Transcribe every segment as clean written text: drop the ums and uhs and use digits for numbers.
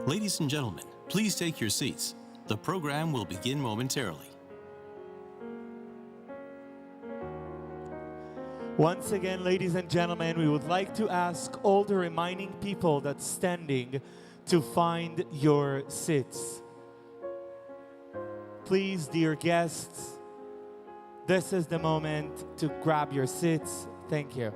Ladies and gentlemen, please take your seats. The program will begin momentarily. Once again, ladies and gentlemen, we would like to ask all the remaining people that's standing to find your seats. Please, dear guests, this is the moment to grab your seats. Thank you.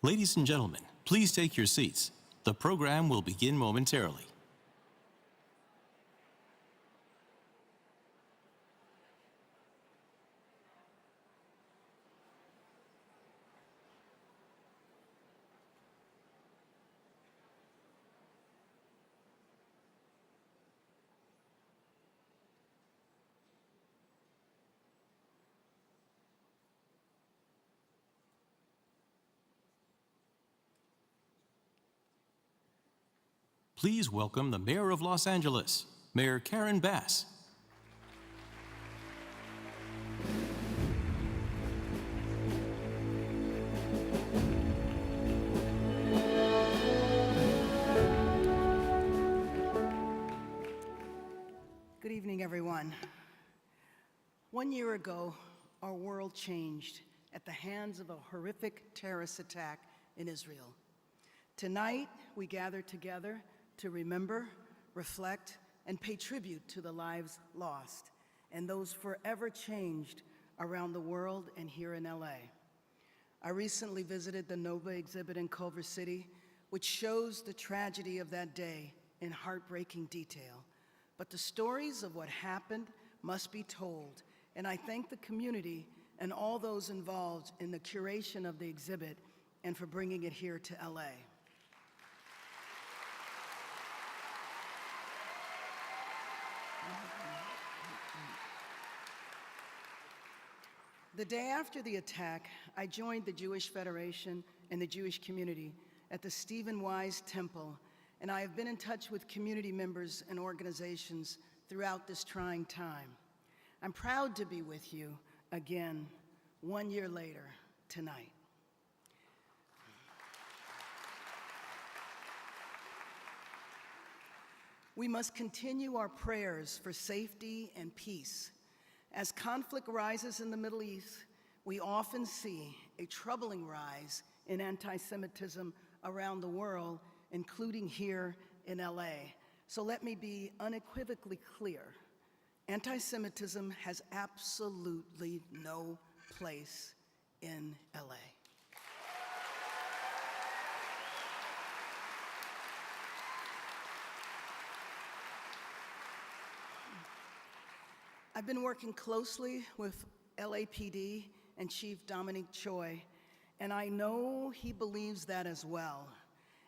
Ladies and gentlemen, please take your seats. The program will begin momentarily. Please welcome the Mayor of Los Angeles, Mayor Karen Bass. Good evening, everyone. 1 year ago, our world changed at the hands of a horrific terrorist attack in Israel. Tonight, we gather together to remember, reflect, and pay tribute to the lives lost and those forever changed around the world and here in LA. I recently visited the Nova exhibit in Culver City, which shows the tragedy of that day in heartbreaking detail. But the stories of what happened must be told, and I thank the community and all those involved in the curation of the exhibit and for bringing it here to LA. The day after the attack, I joined the Jewish Federation and the Jewish community at the Stephen Wise Temple, and I have been in touch with community members and organizations throughout this trying time. I'm proud to be with you again 1 year later tonight. We must continue our prayers for safety and peace. As conflict rises in the Middle East, we often see a troubling rise in anti-Semitism around the world, including here in LA. So let me be unequivocally clear. Anti-Semitism has absolutely no place in LA. I've been working closely with LAPD and Chief Dominic Choi, and I know he believes that as well.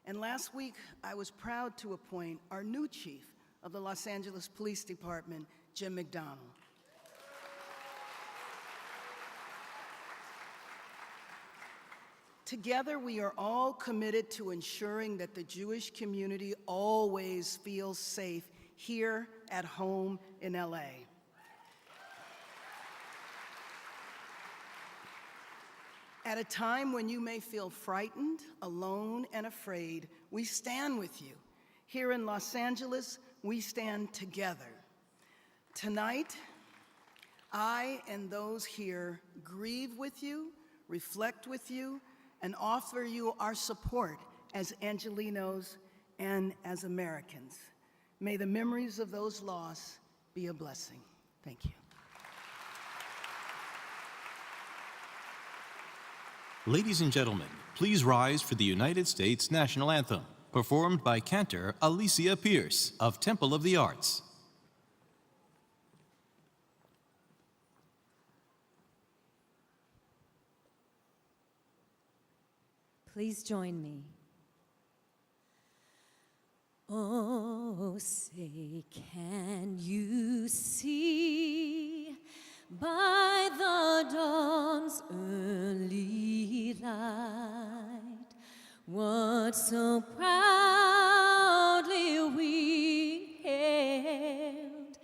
And last week, I was proud to appoint our new chief of the Los Angeles Police Department, Jim McDonnell. Together, we are all committed to ensuring that the Jewish community always feels safe here at home in LA. At a time when you may feel frightened, alone, and afraid, we stand with you. Here in Los Angeles, we stand together. Tonight, I and those here grieve with you, reflect with you, and offer you our support as Angelenos and as Americans. May the memories of those lost be a blessing. Thank you. Ladies and gentlemen, please rise for the United States National Anthem, performed by cantor Alicia Pierce of Temple of the Arts. Please join me. Oh, say, can you see by the dawn's early light what so proudly we hailed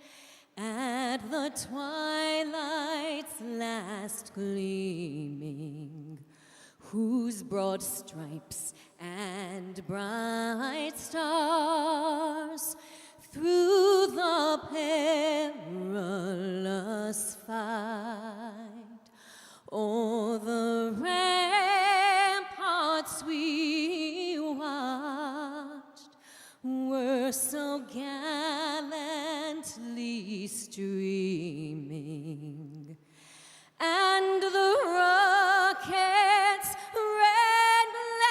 at the twilight's last gleaming, whose broad stripes and bright stars through the perilous fight o'er the ramparts we watched were so gallantly streaming, and the rockets' red glare,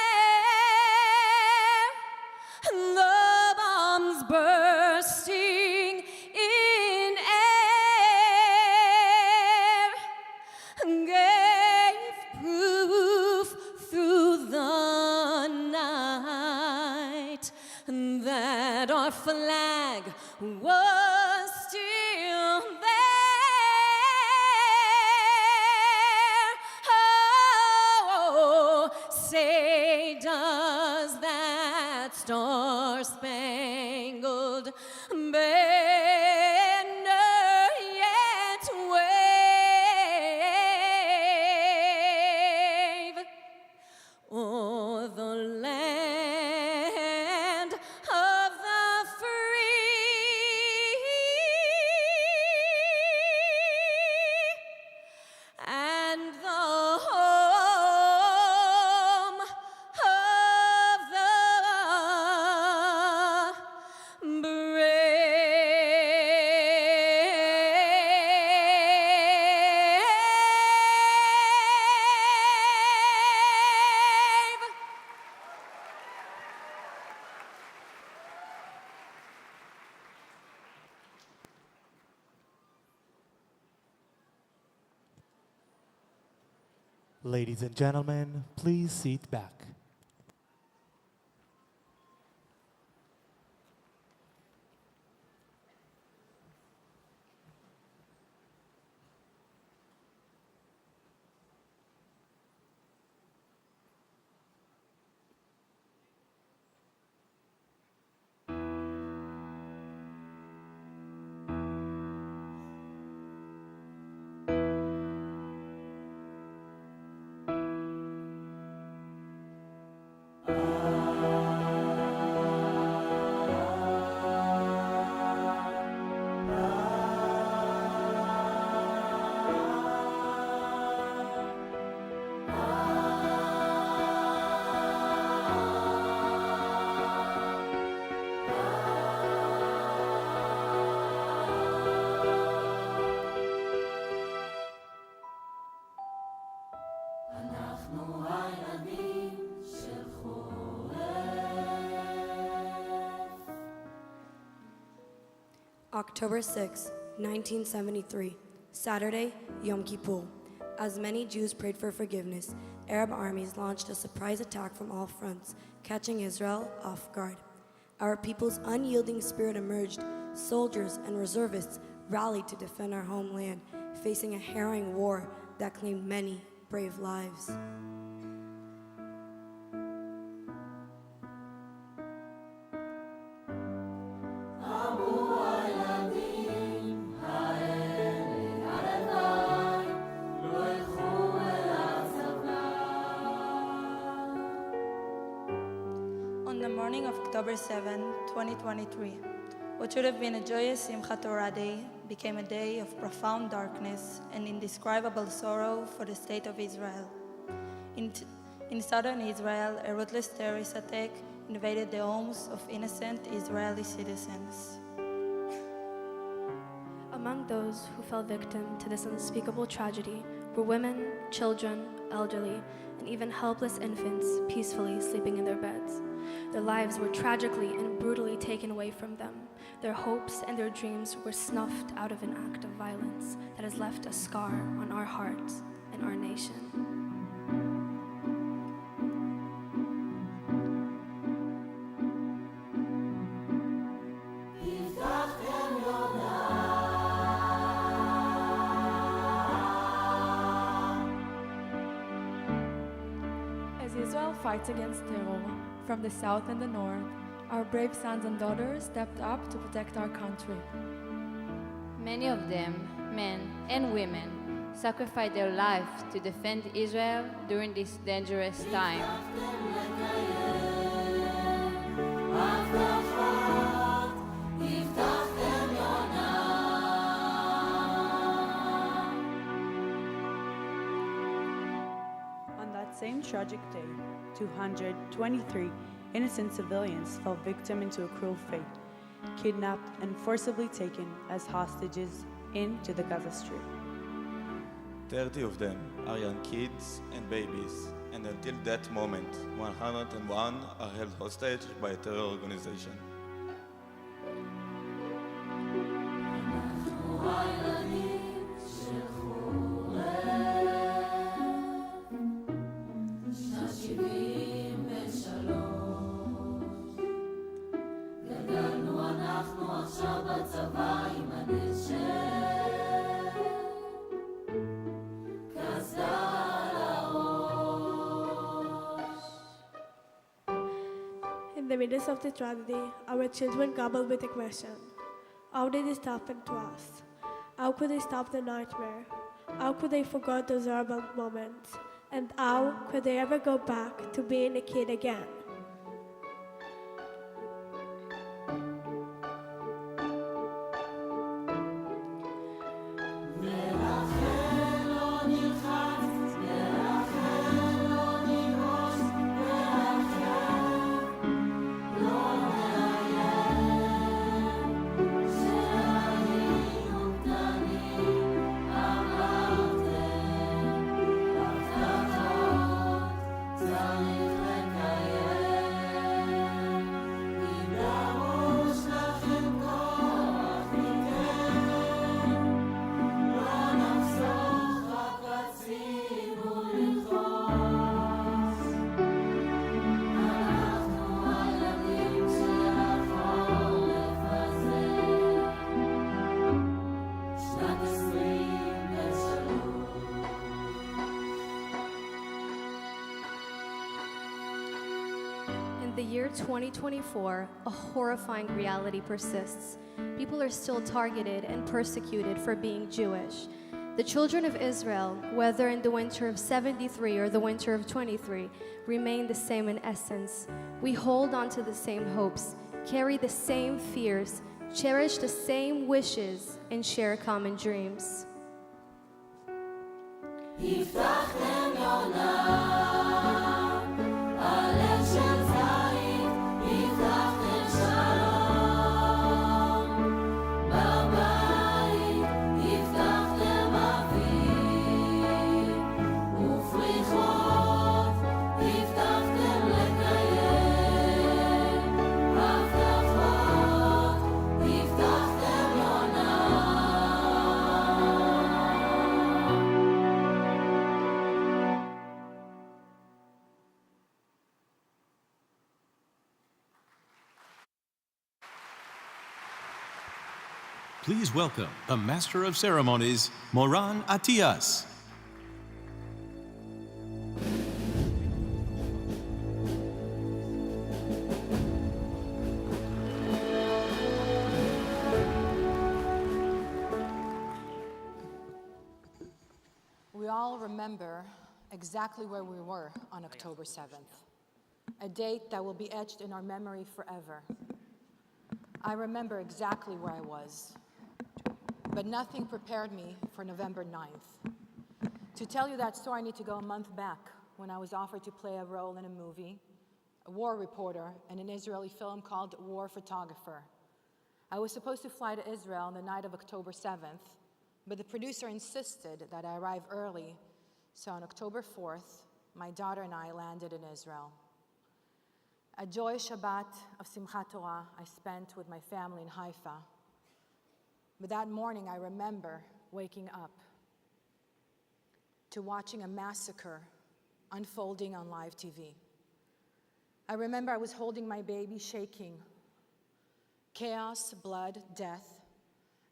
the bombs bursting in air, gave proof through the night that our flag was still there. Oh, say, does that star-spangled banner yet wave o'er the land of the free and the home of the brave? Ladies and gentlemen, please sit back. October 6, 1973, Saturday, Yom Kippur. As many Jews prayed for forgiveness, Arab armies launched a surprise attack from all fronts, catching Israel off guard. Our people's unyielding spirit emerged. Soldiers and reservists rallied to defend our homeland, facing a harrowing war that claimed many brave lives. On the morning of October 7, 2023, What should have been a joyous Simchat Torah day became a day of profound darkness and indescribable sorrow for the state of Israel. In southern Israel, a ruthless terrorist attack invaded the homes of innocent Israeli citizens. Among those who fell victim to this unspeakable tragedy were women, children, elderly, and even helpless infants peacefully sleeping in their beds. Their lives were tragically and brutally taken away from them. Their hopes and their dreams were snuffed out of an act of violence that has left a scar on our hearts and our nation. As Israel fights against terror from the south and the north, our brave sons and daughters stepped up to protect our country. Many of them, men and women, sacrificed their lives to defend Israel during this dangerous time. On that same tragic day, 223 innocent civilians fell victim into a cruel fate, kidnapped and forcibly taken as hostages into the Gaza Strip. 30 of them are young kids and babies, and until that moment, 101 are held hostage by a terror organization. In the midst of the tragedy, our children grappled with the question, how did this happen to us? How could they stop the nightmare? How could they forget those horrible moments? And how could they ever go back to being a kid again? In the year 2024, a horrifying reality persists. People are still targeted and persecuted for being Jewish. The children of Israel, whether in the winter of 73 or the winter of 23, remain the same in essence. We hold on to the same hopes, carry the same fears, cherish the same wishes, and share common dreams. Please welcome the Master of Ceremonies, Moran Atias. We all remember exactly where we were on October 7th, a date that will be etched in our memory forever. I remember exactly where I was, but nothing prepared me for November 9th. To tell you that story, I need to go a month back when I was offered to play a role in a movie, a war reporter in an Israeli film called War Photographer. I was supposed to fly to Israel on the night of October 7th, but the producer insisted that I arrive early, so on October 4th, my daughter and I landed in Israel. A joyous Shabbat of Simchat Torah I spent with my family in Haifa. But that morning I remember waking up to watching a massacre unfolding on live TV. I remember I was holding my baby, shaking. Chaos, blood, death,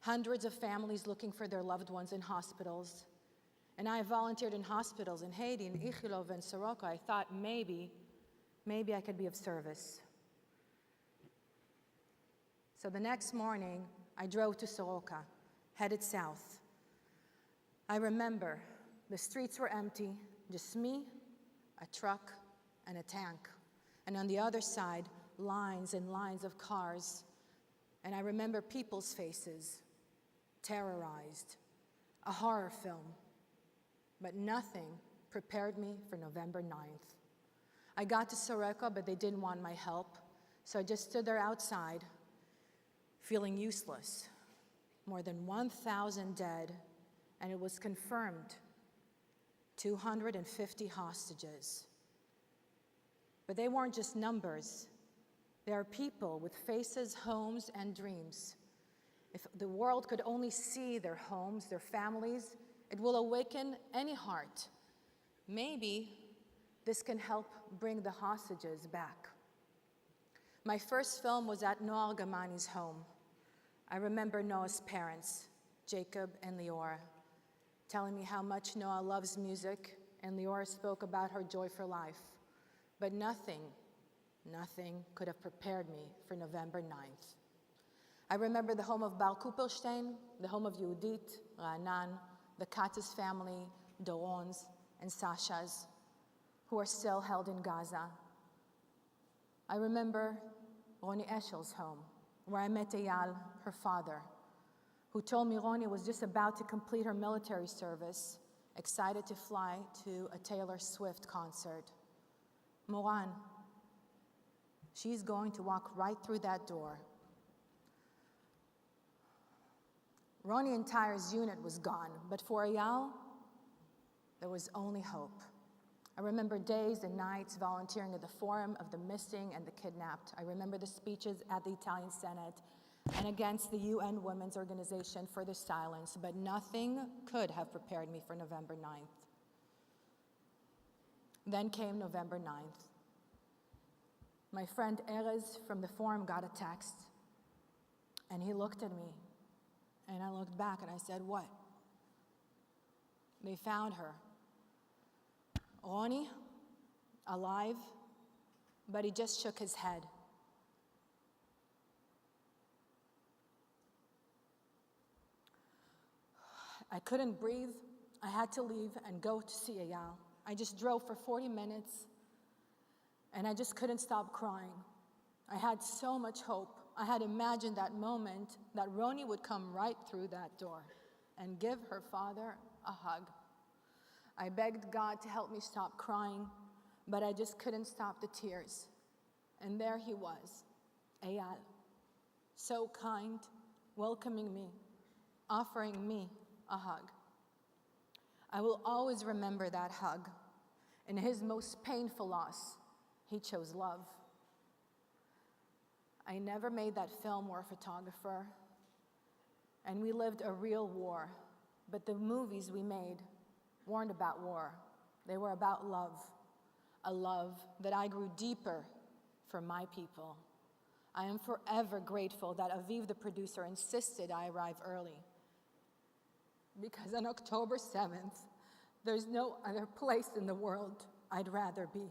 hundreds of families looking for their loved ones in hospitals. And I volunteered in hospitals in Haiti, in Ichilov and Soroka. I thought maybe I could be of service. So the next morning, I drove to Soroka, headed south. I remember the streets were empty, just me, a truck, and a tank. And on the other side, lines and lines of cars. And I remember people's faces, terrorized, a horror film. But nothing prepared me for November 9th. I got to Soroka, but they didn't want my help, so I just stood there outside, feeling useless. More than 1,000 dead, and it was confirmed, 250 hostages. But they weren't just numbers. They are people with faces, homes, and dreams. If the world could only see their homes, their families, it will awaken any heart. Maybe this can help bring the hostages back. My first film was at Noah Argamani's home. I remember Noah's parents, Jacob and Leora, telling me how much Noah loves music, and Leora spoke about her joy for life. But nothing could have prepared me for November 9th. I remember the home of Bar Kupelstein, the home of Yehudit, Ra'anan, the Katz's family, Doron's, and Sasha's, who are still held in Gaza. I remember Roni Eshel's home, where I met Eyal, her father, who told me Roni was just about to complete her military service, excited to fly to a Taylor Swift concert. Moran, she's going to walk right through that door. Roni and Tyre's unit was gone, but for Eyal, there was only hope. I remember days and nights volunteering at the Forum of the Missing and the Kidnapped. I remember the speeches at the Italian Senate and against the UN Women's Organization for the silence, but nothing could have prepared me for November 9th. Then came November 9th. My friend Erez from the Forum got a text, and he looked at me, and I looked back and I said, "What?" They found her. Roni, alive, but he just shook his head. I couldn't breathe. I had to leave and go to see Eyal. I just drove for 40 minutes, and I just couldn't stop crying. I had so much hope. I had imagined that moment that Roni would come right through that door and give her father a hug. I begged God to help me stop crying, but I just couldn't stop the tears. And there he was, Eyal, so kind, welcoming me, offering me a hug. I will always remember that hug. In his most painful loss, he chose love. I never made that film War Photographer, and we lived a real war, but the movies we made weren't about war. They were about love, a love that I grew deeper for my people. I am forever grateful that Aviv, the producer, insisted I arrive early, because on October 7th, there's no other place in the world I'd rather be.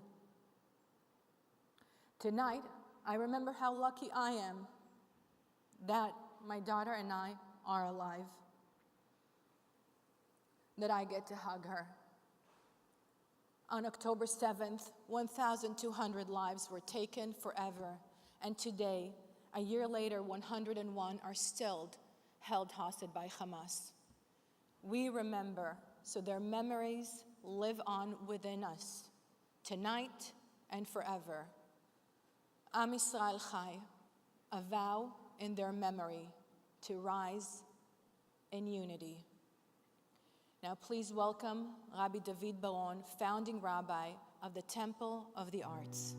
Tonight, I remember how lucky I am that my daughter and I are alive, that I get to hug her. On October 7th, 1,200 lives were taken forever, and today, A year later, 101 are still held hostage by Hamas. We remember, so their memories live on within us, tonight and forever. Am Yisrael Chai, a vow in their memory to rise in unity. Now please welcome Rabbi David Baron, founding rabbi of the Temple of the Arts.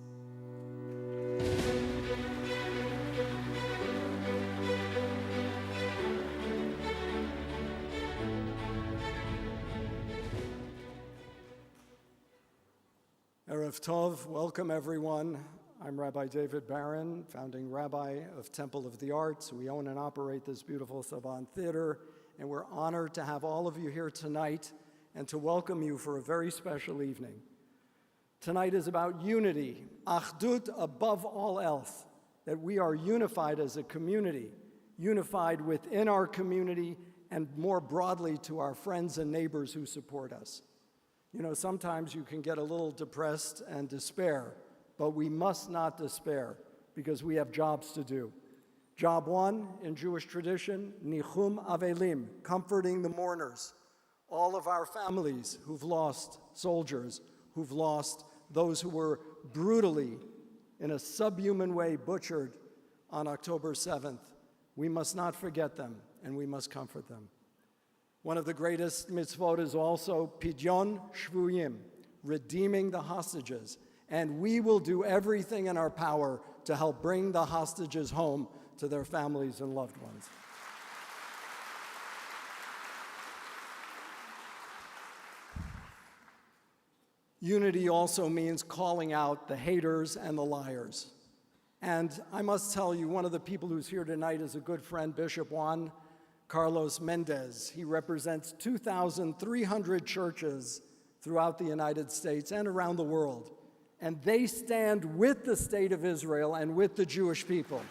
Erev Tov, welcome everyone. I'm Rabbi David Baron, founding rabbi of Temple of the Arts. We own and operate this beautiful Saban Theater, and we're honored to have all of you here tonight and to welcome you for a very special evening. Tonight is about unity, achdut above all else, that we are unified as a community, unified within our community and more broadly to our friends and neighbors who support us. You know, sometimes you can get a little depressed and despair, but we must not despair because we have jobs to do. Job one in Jewish tradition, nichum avelim, comforting the mourners. All of our families who've lost soldiers, who've lost those who were brutally, in a subhuman way, butchered on October 7th. We must not forget them, and we must comfort them. One of the greatest mitzvot is also pidyon shvuyim, redeeming the hostages. And we will do everything in our power to help bring the hostages home to their families and loved ones. Unity also means calling out the haters and the liars. And I must tell you, one of the people who's here tonight is a good friend, Bishop Juan Carlos Mendez. He represents 2,300 churches throughout the United States and around the world. And they stand with the state of Israel and with the Jewish people.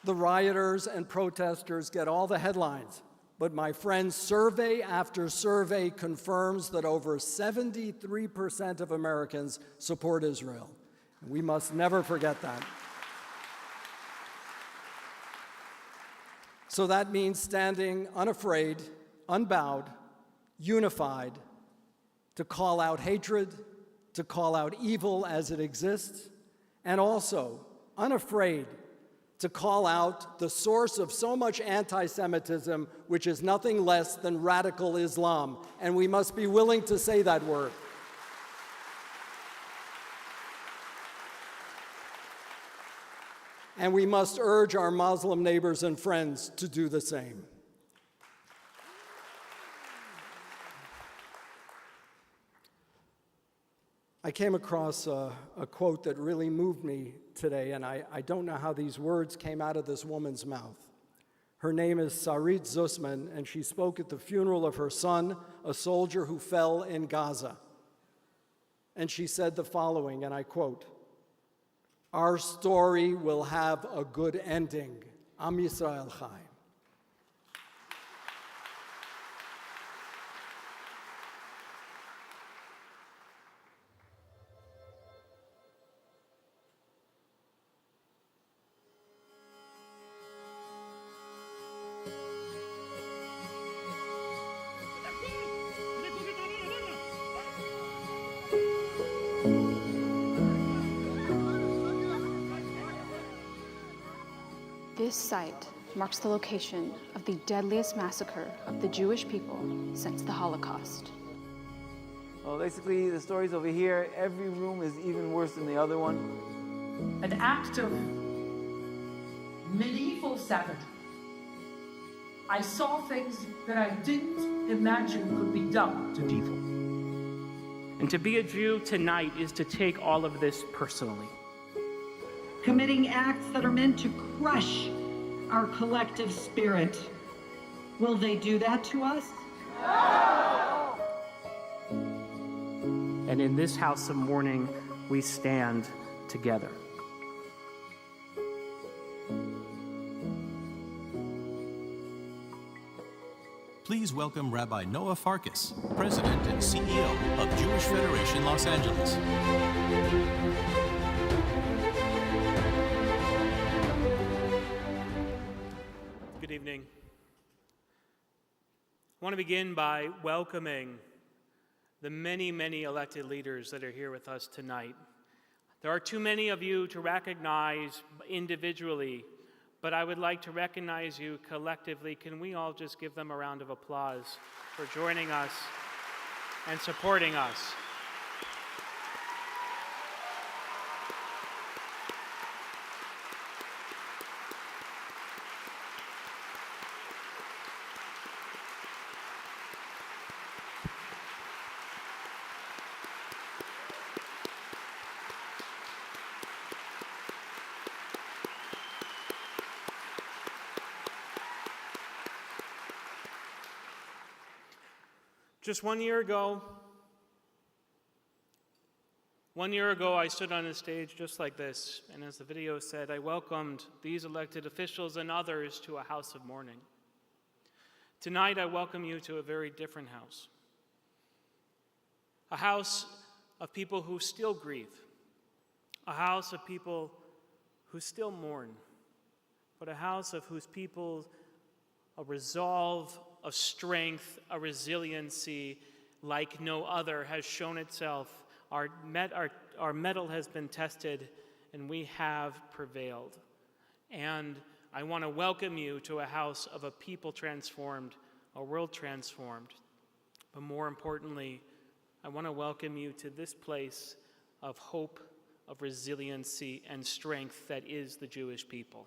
The rioters and protesters get all the headlines, but my friends, survey after survey confirms that over 73% of Americans support Israel. We must never forget that. So that means standing unafraid, unbowed, unified, to call out hatred, to call out evil as it exists, and also unafraid to call out the source of so much anti-Semitism, which is nothing less than radical Islam. And we must be willing to say that word. And we must urge our Muslim neighbors and friends to do the same. I came across a quote that really moved me today, and I don't know how these words came out of this woman's mouth. Her name is Sarit Zussman, and she spoke at the funeral of her son, a soldier who fell in Gaza. And she said the following, and I quote, "Our story will have a good ending. Am Yisrael Chai." This site marks the location of the deadliest massacre of the Jewish people since the Holocaust. Well, basically, the stories over here, every room is even worse than the other one. An act of medieval savagery. I saw things that I didn't imagine could be done to people. And to be a Jew tonight is to take all of this personally. Committing acts that are meant to crush our collective spirit. Will they do that to us? No! And in this house of mourning, we stand together. please welcome Rabbi Noah Farkas, President and CEO of Jewish Federation Los Angeles. Good evening. I want to begin by welcoming the many, many elected leaders that are here with us tonight. There are too many of you to recognize individually, but I would like to recognize you collectively. Can we all just give them a round of applause for joining us and supporting us? Just 1 year ago, I stood on a stage just like this, and as the video said, I welcomed these elected officials and others to a house of mourning. Tonight, I welcome you to a very different house. A house of people who still grieve. A house of people who still mourn. But a house of whose people a resolve, of strength, a resiliency like no other has shown itself. Our mettle has been tested, and we have prevailed. And I want to welcome you to a house of a people transformed, a world transformed. But more importantly, I want to welcome you to this place of hope, of resiliency, and strength that is the Jewish people.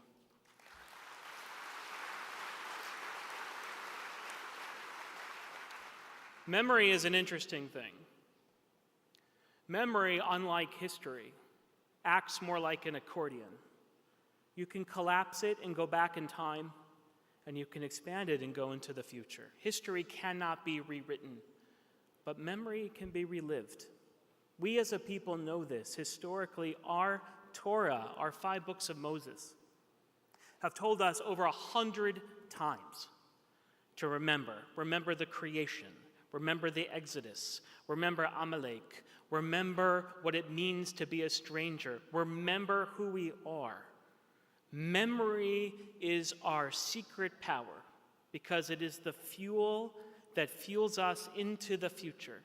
Memory is an interesting thing. Memory, unlike history, acts more like an accordion. You can collapse it and go back in time, and you can expand it and go into the future. History cannot be rewritten, but memory can be relived. We as a people know this. Historically, our Torah, our 5 books of Moses, have told us over 100 times to remember the creation, remember the Exodus, remember Amalek, remember what it means to be a stranger, remember who we are. Memory is our secret power because it is the fuel that fuels us into the future.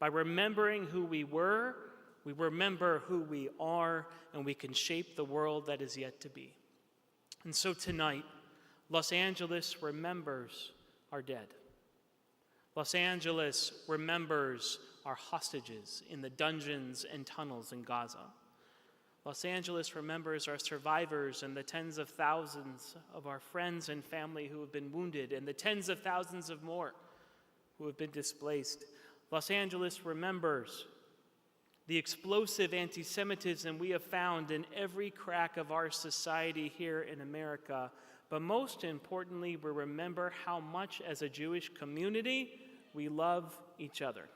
By remembering who we were, we remember who we are, and we can shape the world that is yet to be. And so tonight, Los Angeles remembers our dead. Los Angeles remembers our hostages in the dungeons and tunnels in Gaza. Los Angeles remembers our survivors and the tens of thousands of our friends and family who have been wounded and the tens of thousands of more who have been displaced. Los Angeles remembers the explosive anti-Semitism we have found in every crack of our society here in America. But most importantly, we remember how much as a Jewish community we love each other.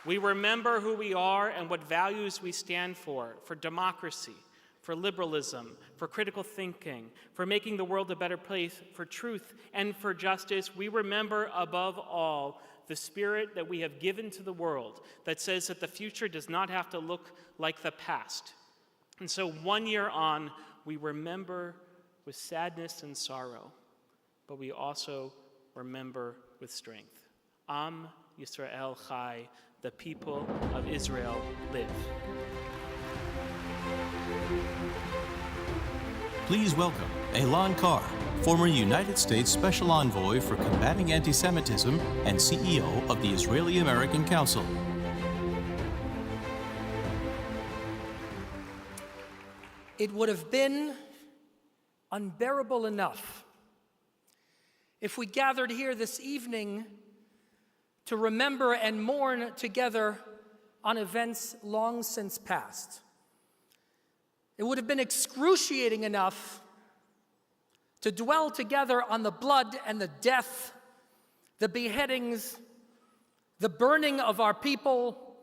We remember who we are and what values we stand for democracy, for liberalism, for critical thinking, for making the world a better place, for truth, and for justice. We remember, above all, the spirit that we have given to the world that says that the future does not have to look like the past. And so 1 year on, we remember with sadness and sorrow, but we also remember with strength. Am Yisrael Chai, the people of Israel live. Please welcome Elan Carr, former United States Special Envoy for Combating Anti-Semitism and CEO of the Israeli-American Council. It would have been unbearable enough if we gathered here this evening to remember and mourn together on events long since past. It would have been excruciating enough to dwell together on the blood and the death, the beheadings, the burning of our people,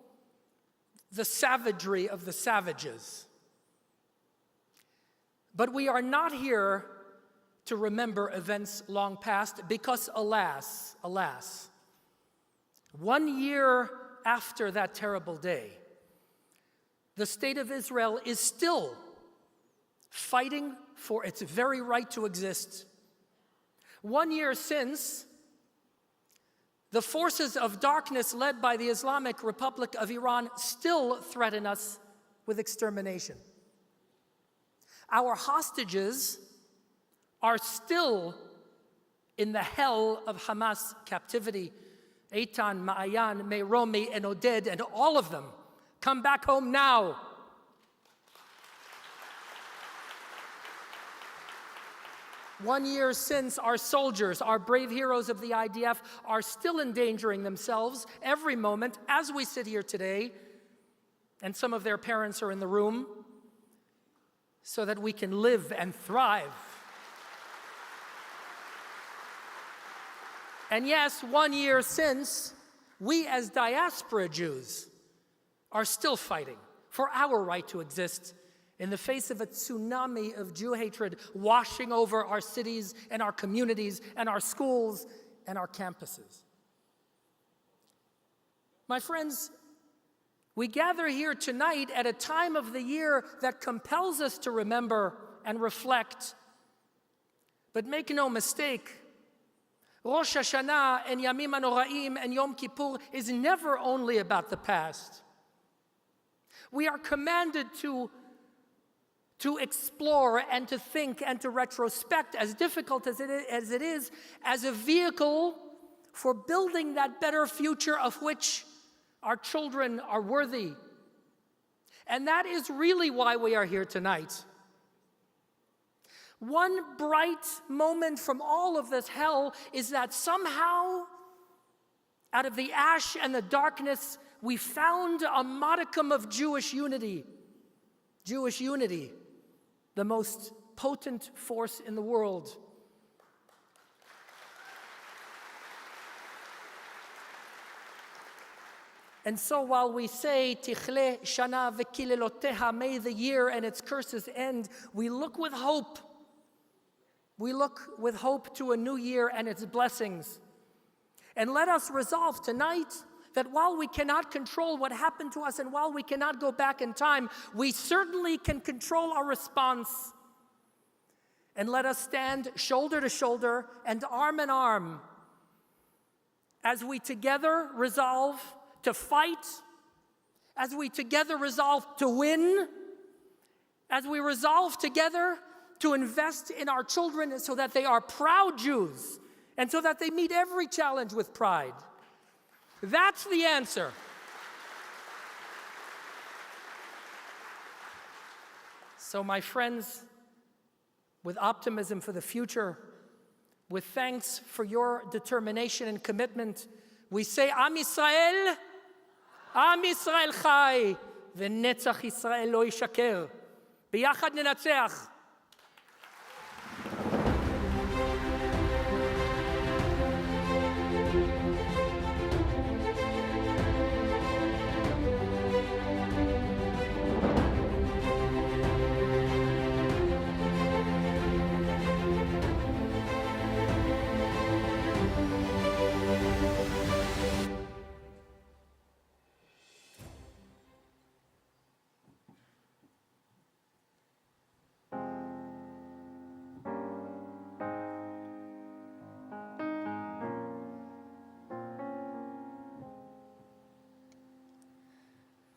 the savagery of the savages. But we are not here to remember events long past because, alas, 1 year after that terrible day, the state of Israel is still fighting for its very right to exist. 1 year since, the forces of darkness led by the Islamic Republic of Iran still threaten us with extermination. Our hostages are still in the hell of Hamas captivity. Eitan, Ma'ayan, Meiromi, and Oded, and all of them come back home now. One year since, our soldiers, our brave heroes of the IDF, are still endangering themselves every moment as we sit here today, and some of their parents are in the room, so that we can live and thrive. And yes, 1 year since, we as diaspora Jews are still fighting for our right to exist in the face of a tsunami of Jew hatred washing over our cities and our communities and our schools and our campuses. My friends, we gather here tonight at a time of the year that compels us to remember and reflect. But make no mistake, Rosh Hashanah and Yamim HaNoraim and Yom Kippur is never only about the past. We are commanded to explore and to think and to retrospect, as difficult as it is, as a vehicle for building that better future of which our children are worthy. And that is really why we are here tonight. One bright moment from all of this hell is that somehow, out of the ash and the darkness, we found a modicum of Jewish unity. Jewish unity, the most potent force in the world. And so while we say, Tichle Shana v'kileloteha, may the year and its curses end, we look with hope. We look with hope to a new year and its blessings. And let us resolve tonight that while we cannot control what happened to us and while we cannot go back in time, we certainly can control our response. And let us stand shoulder to shoulder and arm in arm as we together resolve to fight, as we together resolve to win, as we resolve together to invest in our children so that they are proud Jews and so that they meet every challenge with pride. That's the answer. So, my friends, with optimism for the future, with thanks for your determination and commitment, we say, Am Yisrael Chai, v'netzach Yisrael lo yishaker. B'yachad nenatzach.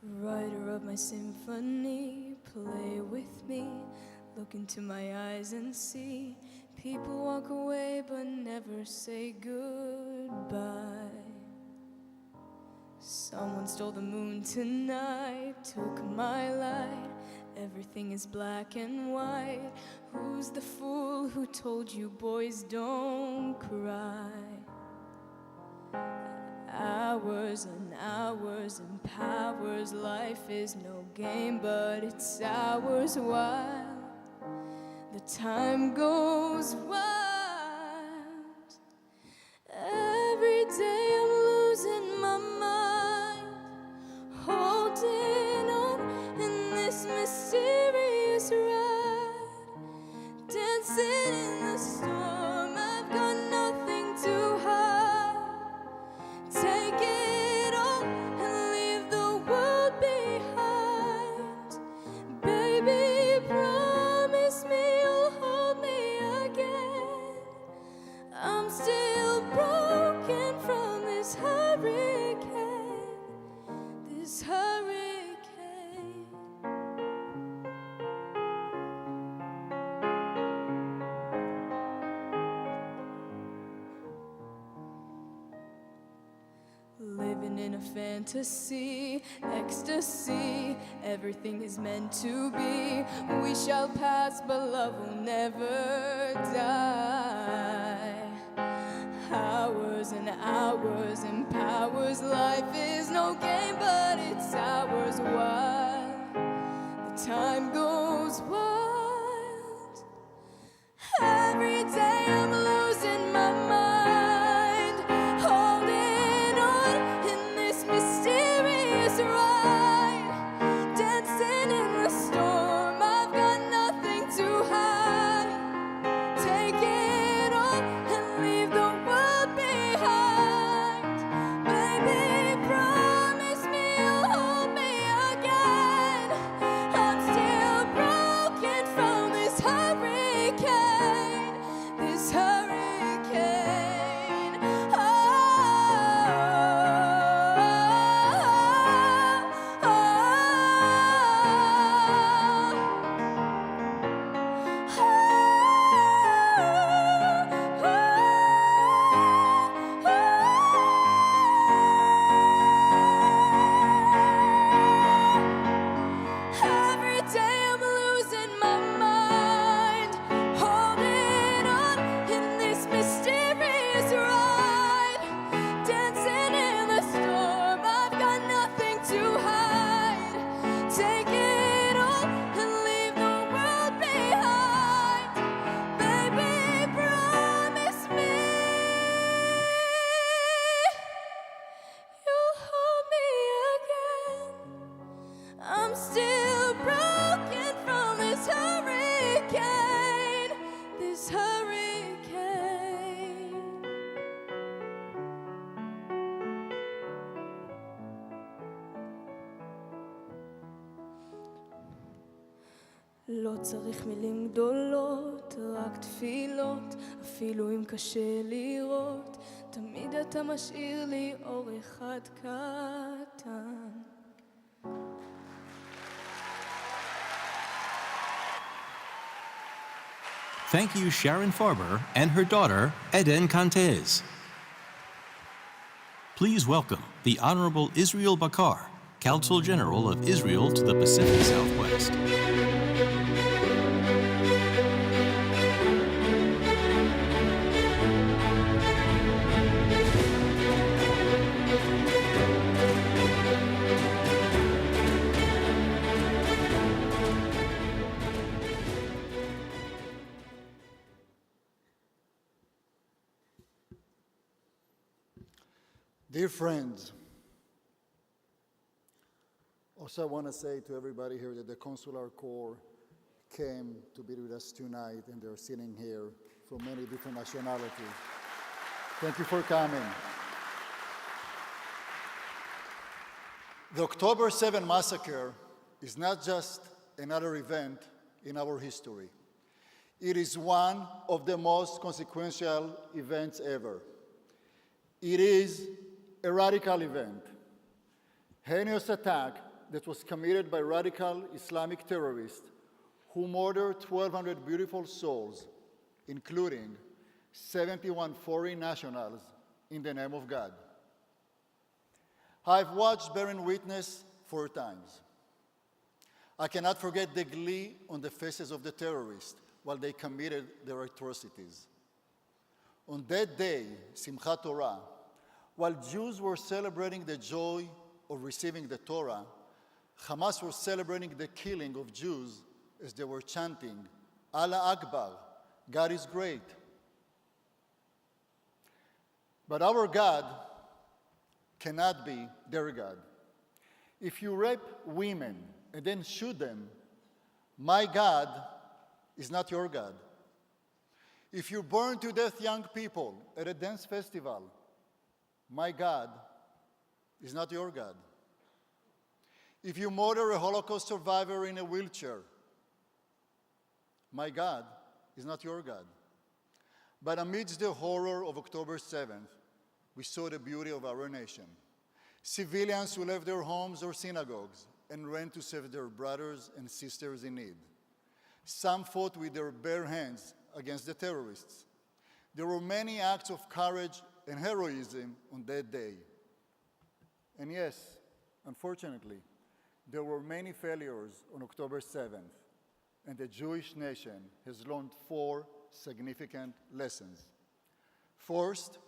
Writer of my symphony, play with me. Look into my eyes and see. People walk away but never say goodbye. Someone stole the moon tonight, took my light. Everything is black and white. Who's the fool who told you boys don't cry? Hours and hours and powers. Life is no game, but it's ours while the time goes wild. Every day I'm losing my mind, holding on in this mysterious ride. fantasy, ecstasy. Everything is meant to be. We shall pass, but love will never die. Hours and hours and powers. Life is no game, but it's ours. While the time goes wild, every day I'm losing my mind, holding on in this mysterious ride, dancing in the storm. I've got nothing to hide. Take it all and leave the world behind. Baby, promise me you'll hold me again. I'm still broken from this hurricane, this hurricane. Every day I'm losing my mind, holding on in this mysterious ride, dancing in the storm. I've got nothing to hide. Take it all and leave the world behind. Baby, promise me you'll hold me again. I'm still broken from this hurricane, this hurricane. לא צריך מילים גדולות, רק תפילות, אפילו אם קשה לראות, תמיד אתה משאיר לי אור אחד קטן. Thank you, Sharon Farber and her daughter, Eden Cantez. Please welcome the Honorable Israel Bakar, Consul General of Israel to the Pacific Southwest. Dear friends, also I want to say to everybody here that the Consular Corps came to be with us tonight, and they're sitting here from many different nationalities. Thank you for coming. The October 7 massacre is not just another event in our history. It is one of the most consequential events ever. It is a radical event, heinous attack that was committed by radical Islamic terrorists who murdered 1,200 beautiful souls, including 71 foreign nationals, in the name of God. I've watched bearing witness 4 times. I cannot forget the glee on the faces of the terrorists while they committed their atrocities. On that day, Simchat Torah, while Jews were celebrating the joy of receiving the Torah, Hamas were celebrating the killing of Jews as they were chanting, Allah Akbar, God is great. But our God cannot be their God. If you rape women and then shoot them, my God is not your God. If you burn to death young people at a dance festival, my God is not your God. If you murder a Holocaust survivor in a wheelchair, my God is not your God. But amidst the horror of October 7th, we saw the beauty of our nation. Civilians who left their homes or synagogues and ran to save their brothers and sisters in need. Some fought with their bare hands against the terrorists. There were many acts of courage and heroism on that day. And yes, unfortunately, there were many failures on October 7th, and the Jewish nation has learned 4 significant lessons. First,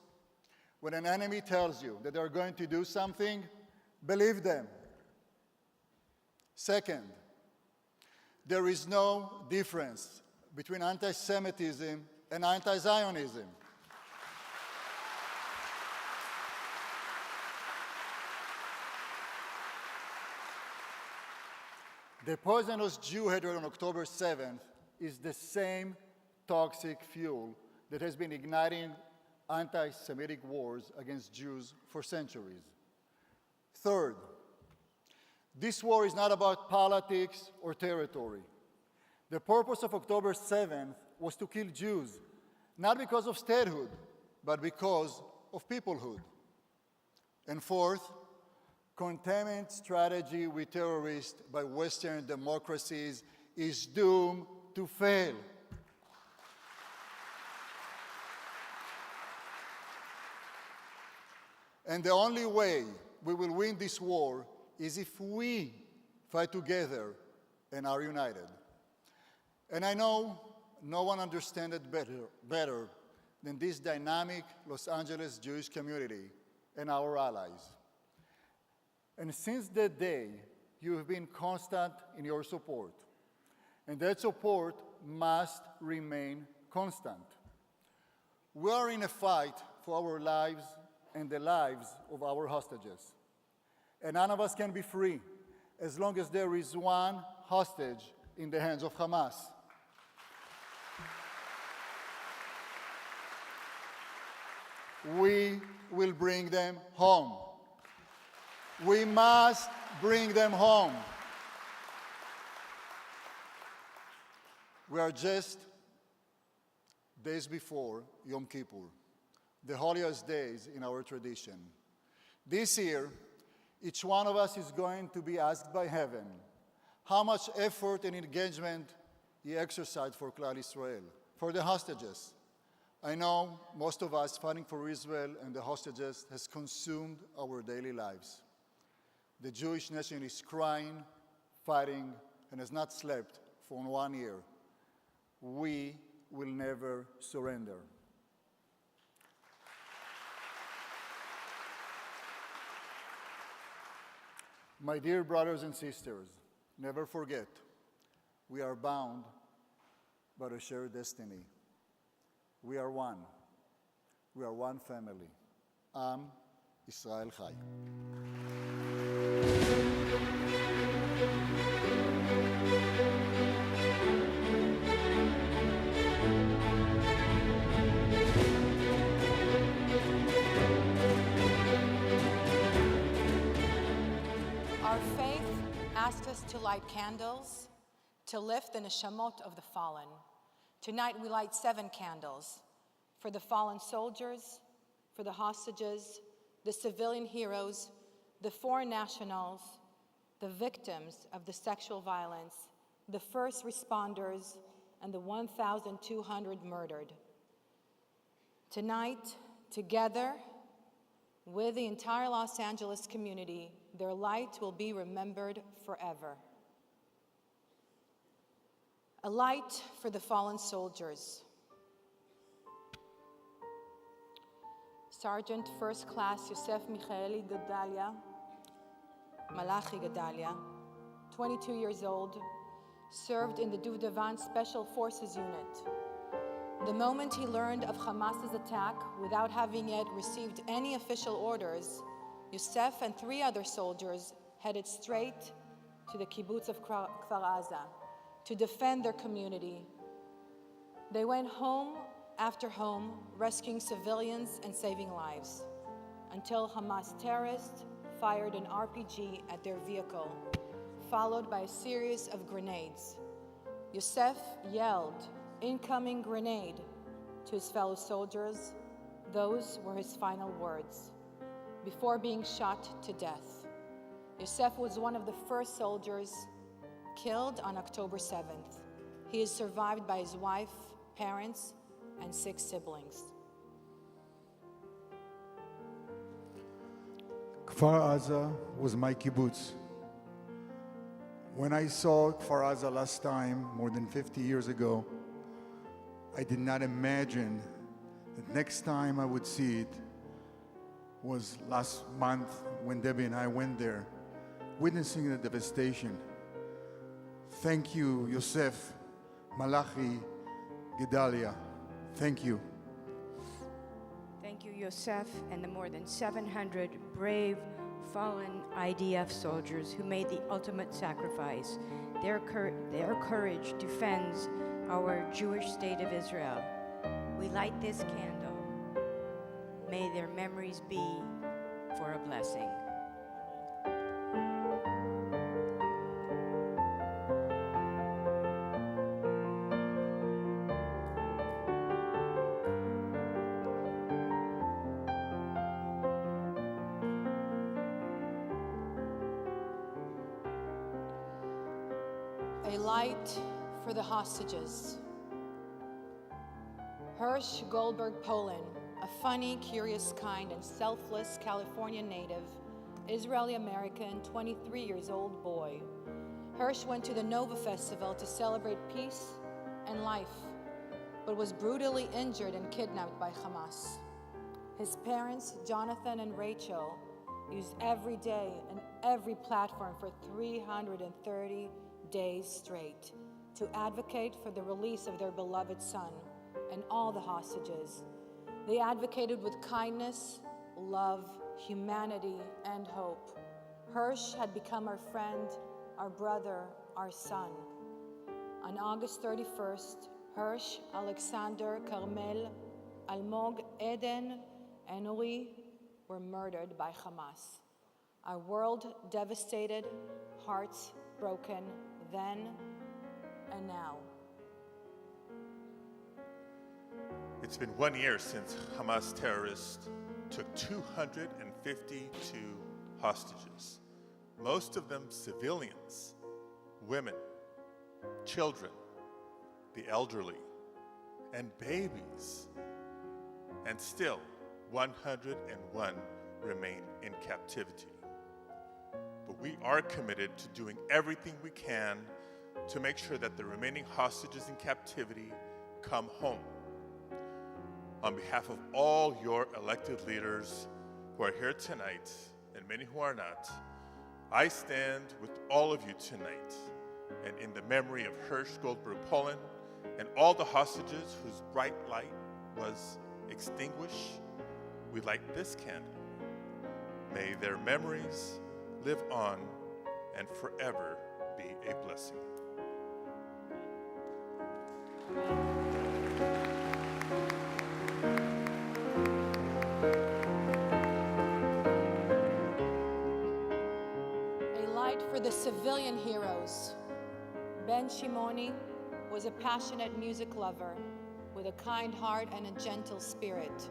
when an enemy tells you that they're going to do something, believe them. Second, there is no difference between anti-Semitism and anti-Zionism. The poisonous Jew hatred on October 7th is the same toxic fuel that has been igniting anti-Semitic wars against Jews for centuries. Third, this war is not about politics or territory. The purpose of October 7th was to kill Jews, not because of statehood, but because of peoplehood. And fourth, containment strategy with terrorists by Western democracies is doomed to fail. And the only way we will win this war is if we fight together and are united. And I know no one understands it better than this dynamic Los Angeles Jewish community and our allies. And since that day, you have been constant in your support. And that support must remain constant. We are in a fight for our lives and the lives of our hostages. And none of us can be free as long as there is one hostage in the hands of Hamas. We will bring them home. We must bring them home. We are just days before Yom Kippur, the holiest days in our tradition. This year, each one of us is going to be asked by heaven how much effort and engagement he exercised for Klal Israel, for the hostages. I know most of us fighting for Israel and the hostages has consumed our daily lives. The Jewish nation is crying, fighting, and has not slept for 1 year. We will never surrender. My dear brothers and sisters, never forget, we are bound by a shared destiny. We are one. We are one family. Am Israel Chai. Our faith asks us to light candles, to lift the neshamot of the fallen. Tonight we light 7 candles for the fallen soldiers, for the hostages, the civilian heroes, the foreign nationals, the victims of the sexual violence, the first responders, and the 1,200 murdered. Tonight, together with the entire Los Angeles community, their light will be remembered forever. A light for the fallen soldiers. Sergeant First Class Yosef Michaeli Gedalia, Malachi Gedalia, 22 years old, served in the Duvdevan Special Forces Unit. The moment he learned of Hamas's attack, without having yet received any official orders, Yosef and 3 other soldiers headed straight to the kibbutz of Kfar Aza to defend their community. They went home after home, rescuing civilians and saving lives, until Hamas terrorists fired an RPG at their vehicle, followed by a series of grenades. Yosef yelled, "Incoming grenade," to his fellow soldiers. Those were his final words, before being shot to death. Yosef was one of the first soldiers killed on October 7th. He is survived by his wife, parents, and 6 siblings. Kfar Aza was my kibbutz. When I saw Kfar Aza last time, more than 50 years ago, I did not imagine that next time I would see it was last month when Debbie and I went there, witnessing the devastation. Thank you, Yosef, Malachi, Gedalia. Thank you. Thank you, Yosef, and the more than 700 brave, fallen IDF soldiers who made the ultimate sacrifice. Their courage defends our Jewish state of Israel. We light this candle. May their memories be for a blessing. A light for the hostages. Hirsch Goldberg Polin, a funny, curious, kind, and selfless California native, Israeli-American, 23 years old boy. Hirsch went to the Nova Festival to celebrate peace and life, but was brutally injured and kidnapped by Hamas. His parents, Jonathan and Rachel, used every day and every platform for 330 days straight to advocate for the release of their beloved son and all the hostages. They advocated with kindness, love, humanity, and hope. Hirsch had become our friend, our brother, our son. On August 31st, Hirsch, Alexander, Carmel, Almog, Eden, and Uri were murdered by Hamas. Our world devastated, hearts broken, then and now. It's been 1 year since Hamas terrorists took 252 hostages, most of them civilians, women, children, the elderly, and babies. And still, 101 remain in captivity. But we are committed to doing everything we can to make sure that the remaining hostages in captivity come home. On behalf of all your elected leaders who are here tonight, and many who are not, I stand with all of you tonight, and in the memory of Hirsch Goldberg Polin and all the hostages whose bright light was extinguished, we light this candle. May their memories live on and forever be a blessing. A light for the civilian heroes. Ben Shimoni was a passionate music lover with a kind heart and a gentle spirit.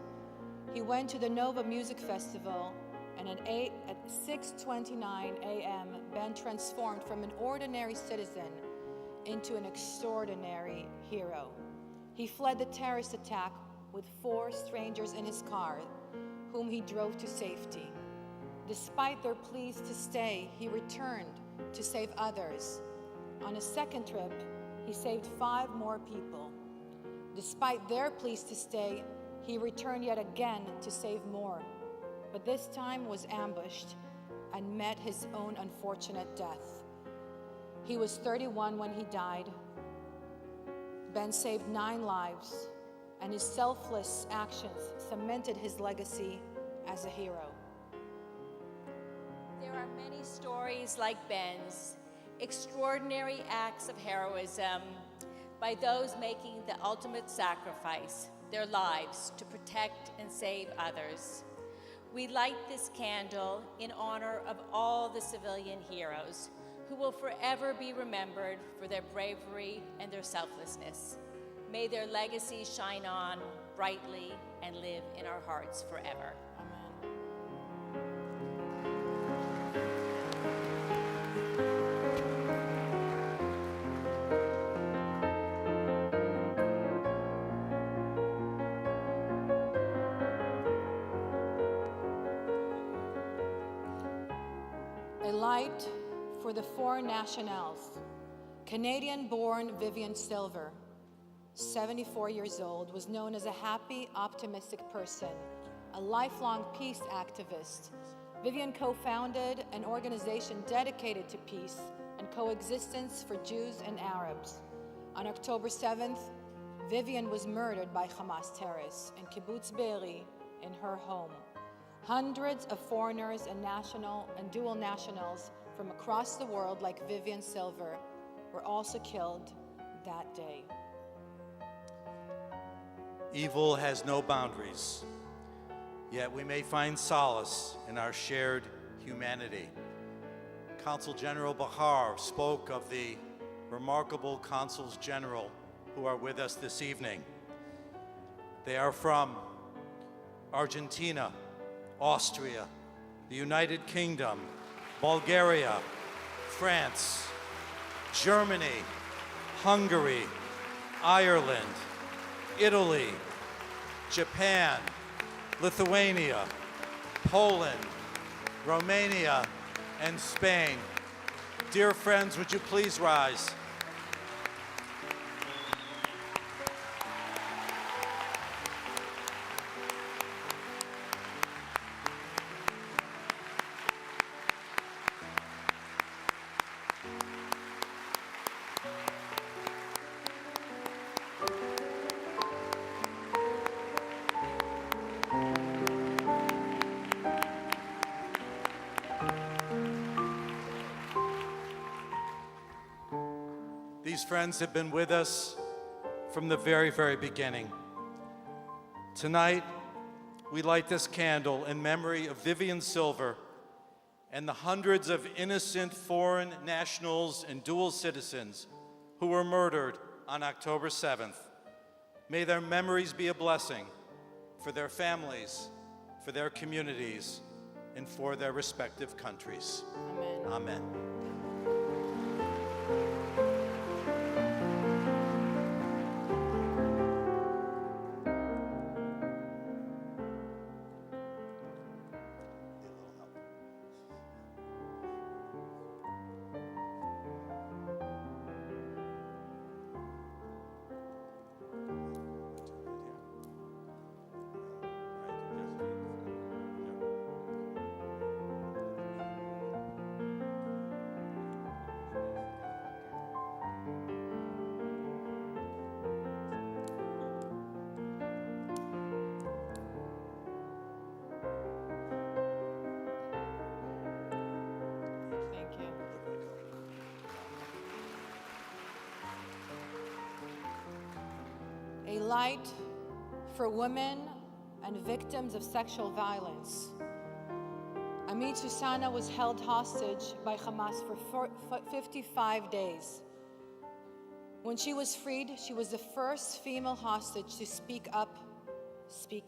He went to the Nova Music Festival, and at 6:29 a.m., Ben transformed from an ordinary citizen into an extraordinary hero. He fled the terrorist attack with 4 strangers in his car, whom he drove to safety. Despite their pleas to stay, he returned to save others. On a second trip, he saved 5 more people. Despite their pleas to stay, he returned yet again to save more, but this time was ambushed and met his own unfortunate death. He was 31 when he died. Ben saved 9 lives, and his selfless actions cemented his legacy as a hero. There are many stories like Ben's, extraordinary acts of heroism by those making the ultimate sacrifice, their lives, to protect and save others. We light this candle in honor of all the civilian heroes who will forever be remembered for their bravery and their selflessness. May their legacy shine on brightly and live in our hearts forever. light for the foreign nationals. Canadian-born Vivian Silver, 74 years old, was known as a happy, optimistic person, a lifelong peace activist. Vivian co-founded an organization dedicated to peace and coexistence for Jews and Arabs. On October 7th, Vivian was murdered by Hamas terrorists in Kibbutz Be'eri in her home. Hundreds of foreigners and national and dual nationals from across the world, like Vivian Silver, were also killed that day. Evil has no boundaries, yet we may find solace in our shared humanity. Consul General Bahar spoke of the remarkable consuls general who are with us this evening. They are from Argentina, Austria, the United Kingdom, Bulgaria, France, Germany, Hungary, Ireland, Italy, Japan, Lithuania, Poland, Romania, and Spain. Dear friends, would you please rise? These friends have been with us from the very, very beginning. Tonight, we light this candle in memory of Vivian Silver and the hundreds of innocent foreign nationals and dual citizens who were murdered on October 7th. May their memories be a blessing for their families, for their communities, and for their respective countries. Amen. Amen. A light for women and victims of sexual violence. Amit Susana was held hostage by Hamas for 55 days. When she was freed, she was the first female hostage to speak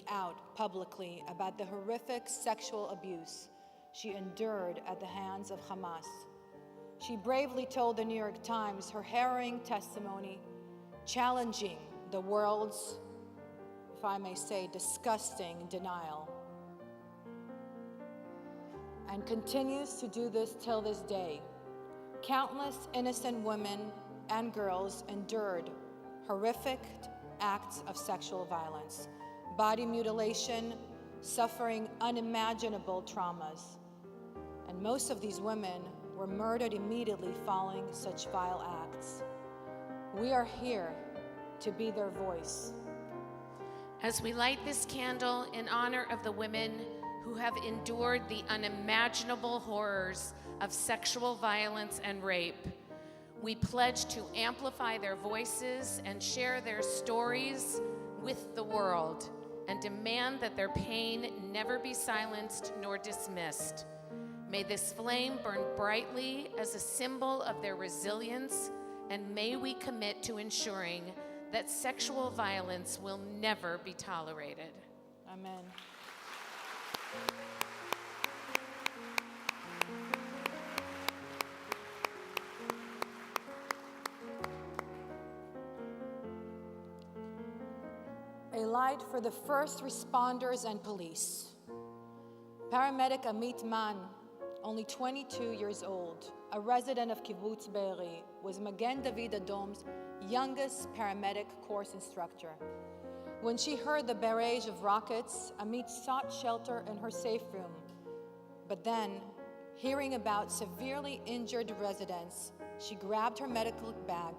out publicly about the horrific sexual abuse she endured at the hands of Hamas. She bravely told the New York Times her harrowing testimony, challenging the world's, if I may say, disgusting denial, and continues to do this till this day. Countless innocent women and girls endured horrific acts of sexual violence, body mutilation, suffering unimaginable traumas. And most of these women were murdered immediately following such vile acts. We are here to be their voice. As we light this candle in honor of the women who have endured the unimaginable horrors of sexual violence and rape, we pledge to amplify their voices and share their stories with the world, and demand that their pain never be silenced nor dismissed. May this flame burn brightly as a symbol of their resilience, and may we commit to ensuring that sexual violence will never be tolerated. Amen. A light for the first responders and police. Paramedic Amit Man, only 22 years old, a resident of Kibbutz Be'eri, was Magen David Adom's youngest paramedic course instructor. When she heard the barrage of rockets, Amit sought shelter in her safe room. But then, hearing about severely injured residents, she grabbed her medical bag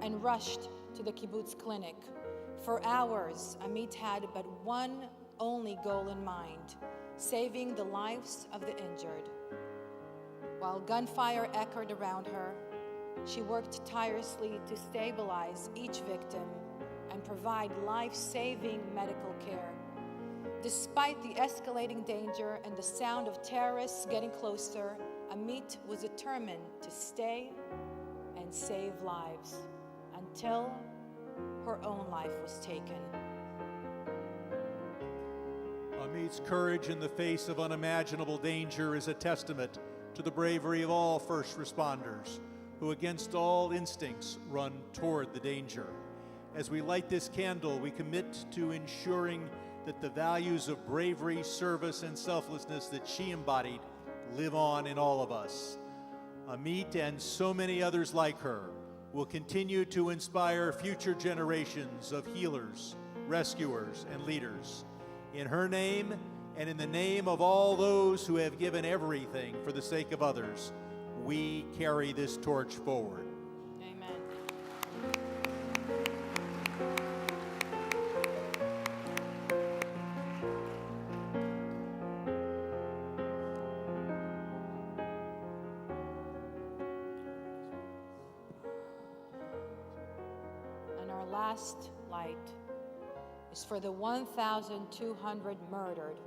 and rushed to the kibbutz clinic. For hours, Amit had but one only goal in mind: saving the lives of the injured. While gunfire echoed around her, she worked tirelessly to stabilize each victim and provide life-saving medical care. Despite the escalating danger and the sound of terrorists getting closer, Amit was determined to stay and save lives until her own life was taken. Amit's courage in the face of unimaginable danger is a testament to the bravery of all first responders who, against all instincts, run toward the danger. As we light this candle, we commit to ensuring that the values of bravery, service, and selflessness that she embodied live on in all of us. Amit and so many others like her will continue to inspire future generations of healers, rescuers, and leaders. In her name and in the name of all those who have given everything for the sake of others, we carry this torch forward. Last light is for the 1,200 murdered.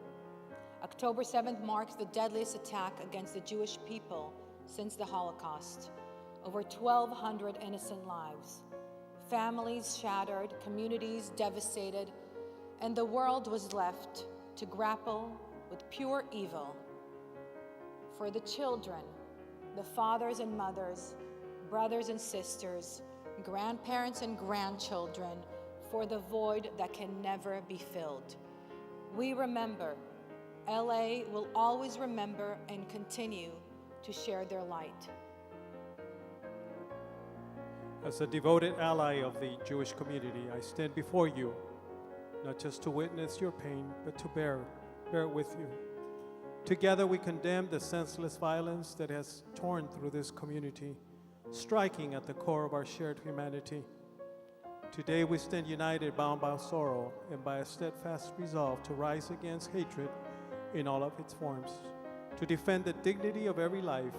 October 7th marks the deadliest attack against the Jewish people since the Holocaust. Over 1,200 innocent lives. Families shattered, communities devastated, and the world was left to grapple with pure evil. For the children, the fathers and mothers, brothers and sisters, grandparents and grandchildren, for the void that can never be filled. We remember. LA will always remember and continue to share their light. As a devoted ally of the Jewish community, I stand before you, not just to witness your pain, but to bear it with you. Together we condemn the senseless violence that has torn through this community, striking at the core of our shared humanity. Today we stand united, bound by sorrow and by a steadfast resolve to rise against hatred in all of its forms, to defend the dignity of every life,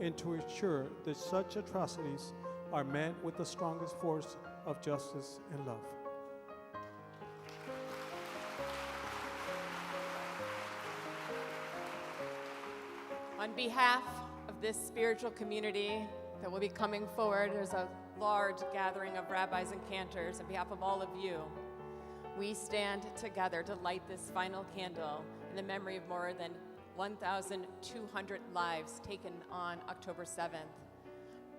and to ensure that such atrocities are met with the strongest force of justice and love. On behalf of this spiritual community that will be coming forward, there's a large gathering of rabbis and cantors. On behalf of all of you, we stand together to light this final candle in the memory of more than 1,200 lives taken on October 7th.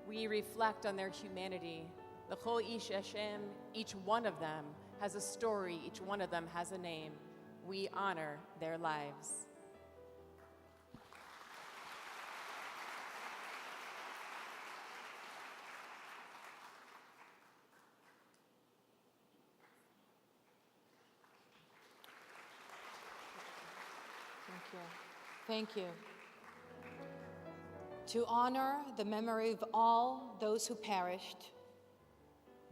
We reflect on their humanity. The Chol Ish Hashem, each one of them has a story, each one of them has a name. We honor their lives. Thank you. To honor the memory of all those who perished,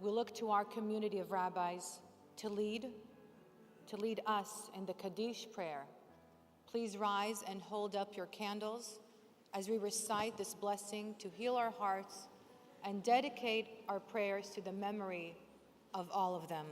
we look to our community of rabbis to lead us in the Kaddish prayer. Please rise and hold up your candles as we recite this blessing to heal our hearts and dedicate our prayers to the memory of all of them.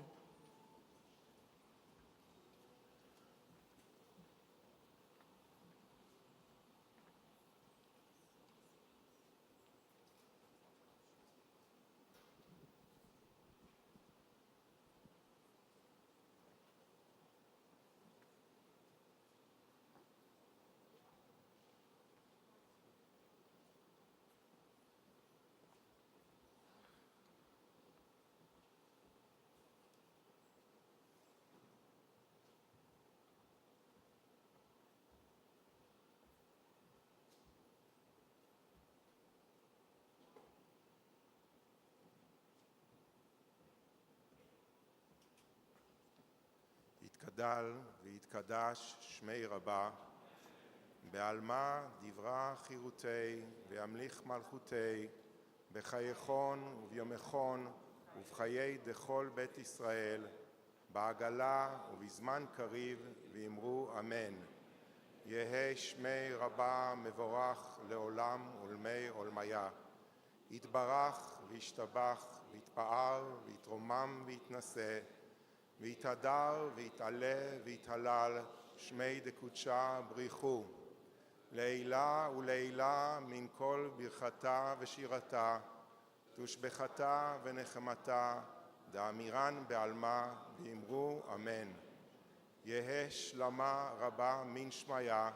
יתגדל ויתקדש שמי רבה, בעלמא דברה חירותי וימליך מלכותי, בחייכון וביומכון ובחיי דכל בית ישראל, בעגלה ובזמן קריב, ואמרו אמן. יהא שמי רבה מבורך לעולם ולמי עולמיה. יתברך וישתבח ויתפאר ויתרומם ויתנשא, ויתהדר ויתעלה ויתהלל, שמי דקודשה בריחו. לעילה ולעילה מן כל ברכתה ושירתה, תושבחתה ונחמתה, דאמירן בעלמא, ואמרו אמן. יהא שלמה רבה מן שמיה,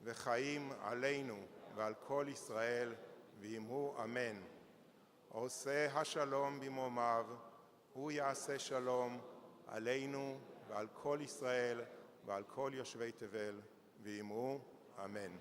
וחיים עלינו ועל כל ישראל, ואמרו אמן. עושה השלום במרומיו, הוא יעשה שלום עלינו ועל כל ישראל ועל כל יושבי תבל, ואמרו אמן.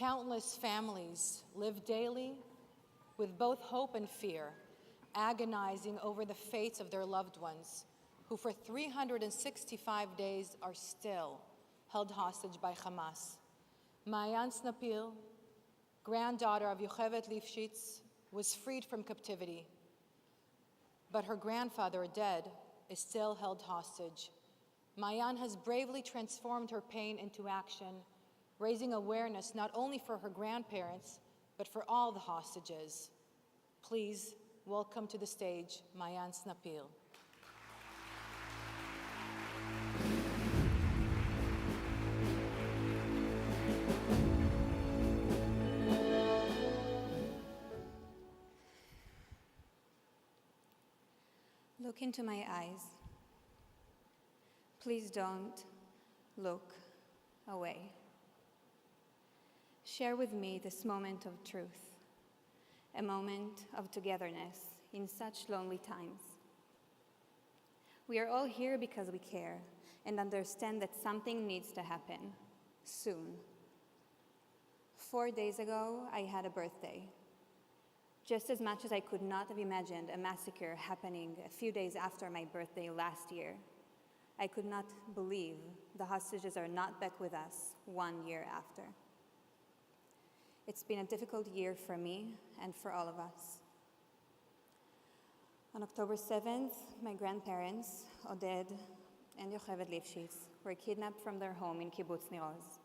Countless families live daily with both hope and fear, agonizing over the fates of their loved ones, who for 365 days are still held hostage by Hamas. Maayan Snapil, granddaughter of Yocheved Lifshitz, was freed from captivity, but her grandfather, Oded, is still held hostage. Maayan has bravely transformed her pain into action, raising awareness not only for her grandparents, but for all the hostages. Please welcome to the stage Maayan Snapil. Look into my eyes. Please don't look away. Share with me this moment of truth, a moment of togetherness in such lonely times. We are all here because we care and understand that something needs to happen soon. 4 days ago, I had a birthday. Just as much as I could not have imagined a massacre happening a few days after my birthday last year, I could not believe the hostages are not back with us 1 year after. It's been a difficult year for me and for all of us. On October 7th, my grandparents, Oded and Yocheved Lifshitz, were kidnapped from their home in Kibbutz Nir Oz,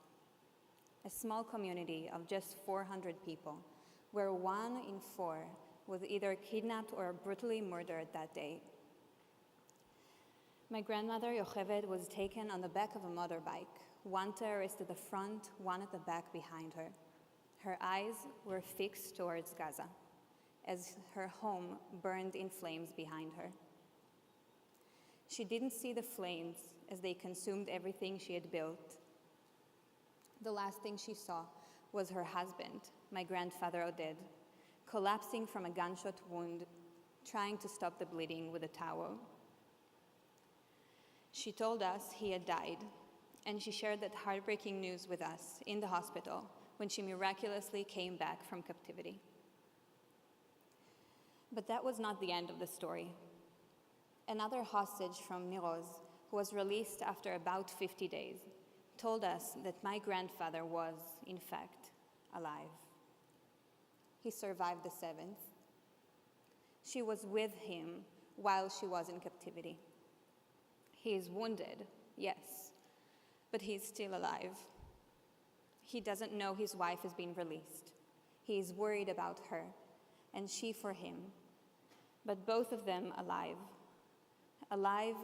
a small community of just 400 people, where 1 in 4 was either kidnapped or brutally murdered that day. My grandmother, Yocheved, was taken on the back of a motorbike, 1 terrorist at the front, 1 at the back behind her. Her eyes were fixed towards Gaza, as her home burned in flames behind her. She didn't see the flames as they consumed everything she had built. The last thing she saw was her husband, my grandfather Oded, collapsing from a gunshot wound, trying to stop the bleeding with a towel. She told us he had died, and she shared that heartbreaking news with us in the hospital when she miraculously came back from captivity. But that was not the end of the story. Another hostage from Nir Oz, who was released after about 50 days, told us that my grandfather was, in fact, alive. He survived the 7th. She was with him while she was in captivity. He is wounded, yes, but he is still alive. He doesn't know his wife has been released. He is worried about her, and she for him, but both of them alive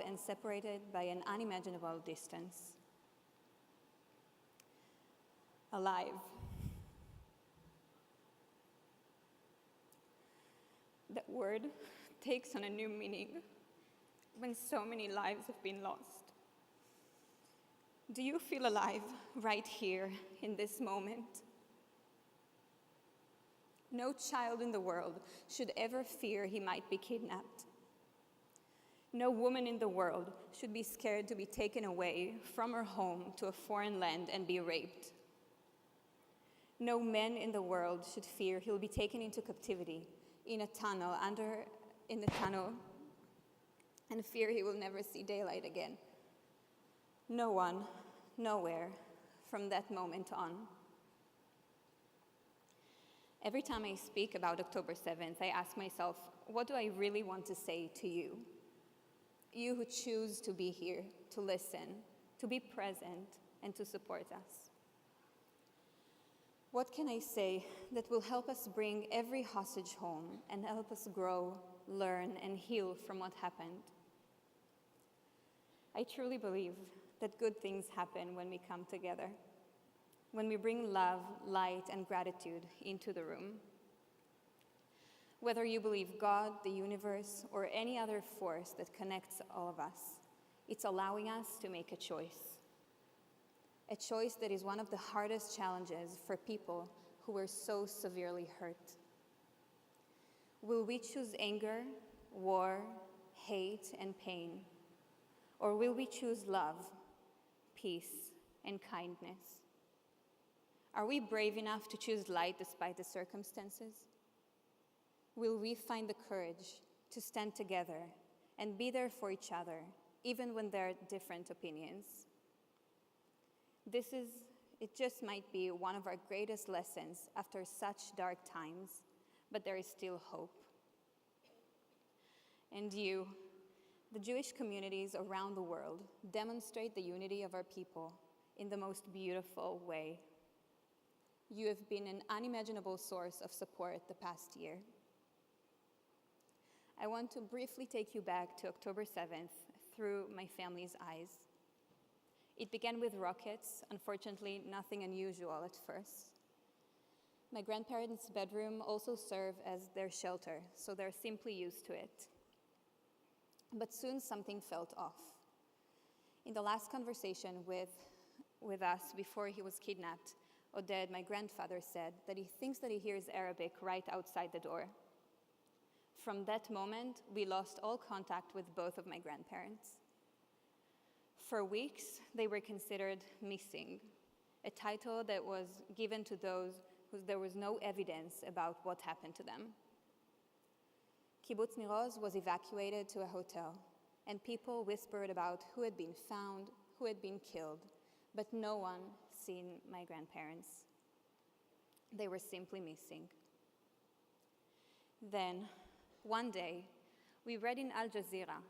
and separated by an unimaginable distance. Alive. That word takes on a new meaning when so many lives have been lost. Do you feel alive right here in this moment? No child in the world should ever fear he might be kidnapped. No woman in the world should be scared to be taken away from her home to a foreign land and be raped. No man in the world should fear he'll be taken into captivity in a tunnel, and fear he will never see daylight again. No one, nowhere, from that moment on. Every time I speak about October 7th, I ask myself, what do I really want to say to you? You who choose to be here, to listen, to be present, and to support us. What can I say that will help us bring every hostage home and help us grow, learn, and heal from what happened? I truly believe that good things happen when we come together, when we bring love, light, and gratitude into the room. Whether you believe God, the universe, or any other force that connects all of us, it's allowing us to make a choice. A choice that is one of the hardest challenges for people who were so severely hurt. Will we choose anger, war, hate, and pain? Or will we choose love, peace, and kindness? Are we brave enough to choose light despite the circumstances? Will we find the courage to stand together and be there for each other, even when there are different opinions? It just might be one of our greatest lessons after such dark times, but there is still hope. And you, the Jewish communities around the world, demonstrate the unity of our people in the most beautiful way. You have been an unimaginable source of support the past year. I want to briefly take you back to October 7th through my family's eyes. It began with rockets, unfortunately nothing unusual at first. My grandparents' bedroom also served as their shelter, so they're simply used to it. But soon something felt off. In the last conversation with us before he was kidnapped, Oded, my grandfather, said that he thinks that he hears Arabic right outside the door. From that moment, we lost all contact with both of my grandparents. For weeks, they were considered missing, a title that was given to those who there was no evidence about what happened to them. Kibbutz Nir Oz was evacuated to a hotel, and people whispered about who had been found, who had been killed, but no one seen my grandparents. They were simply missing. Then, one day, we read in Al Jazeera,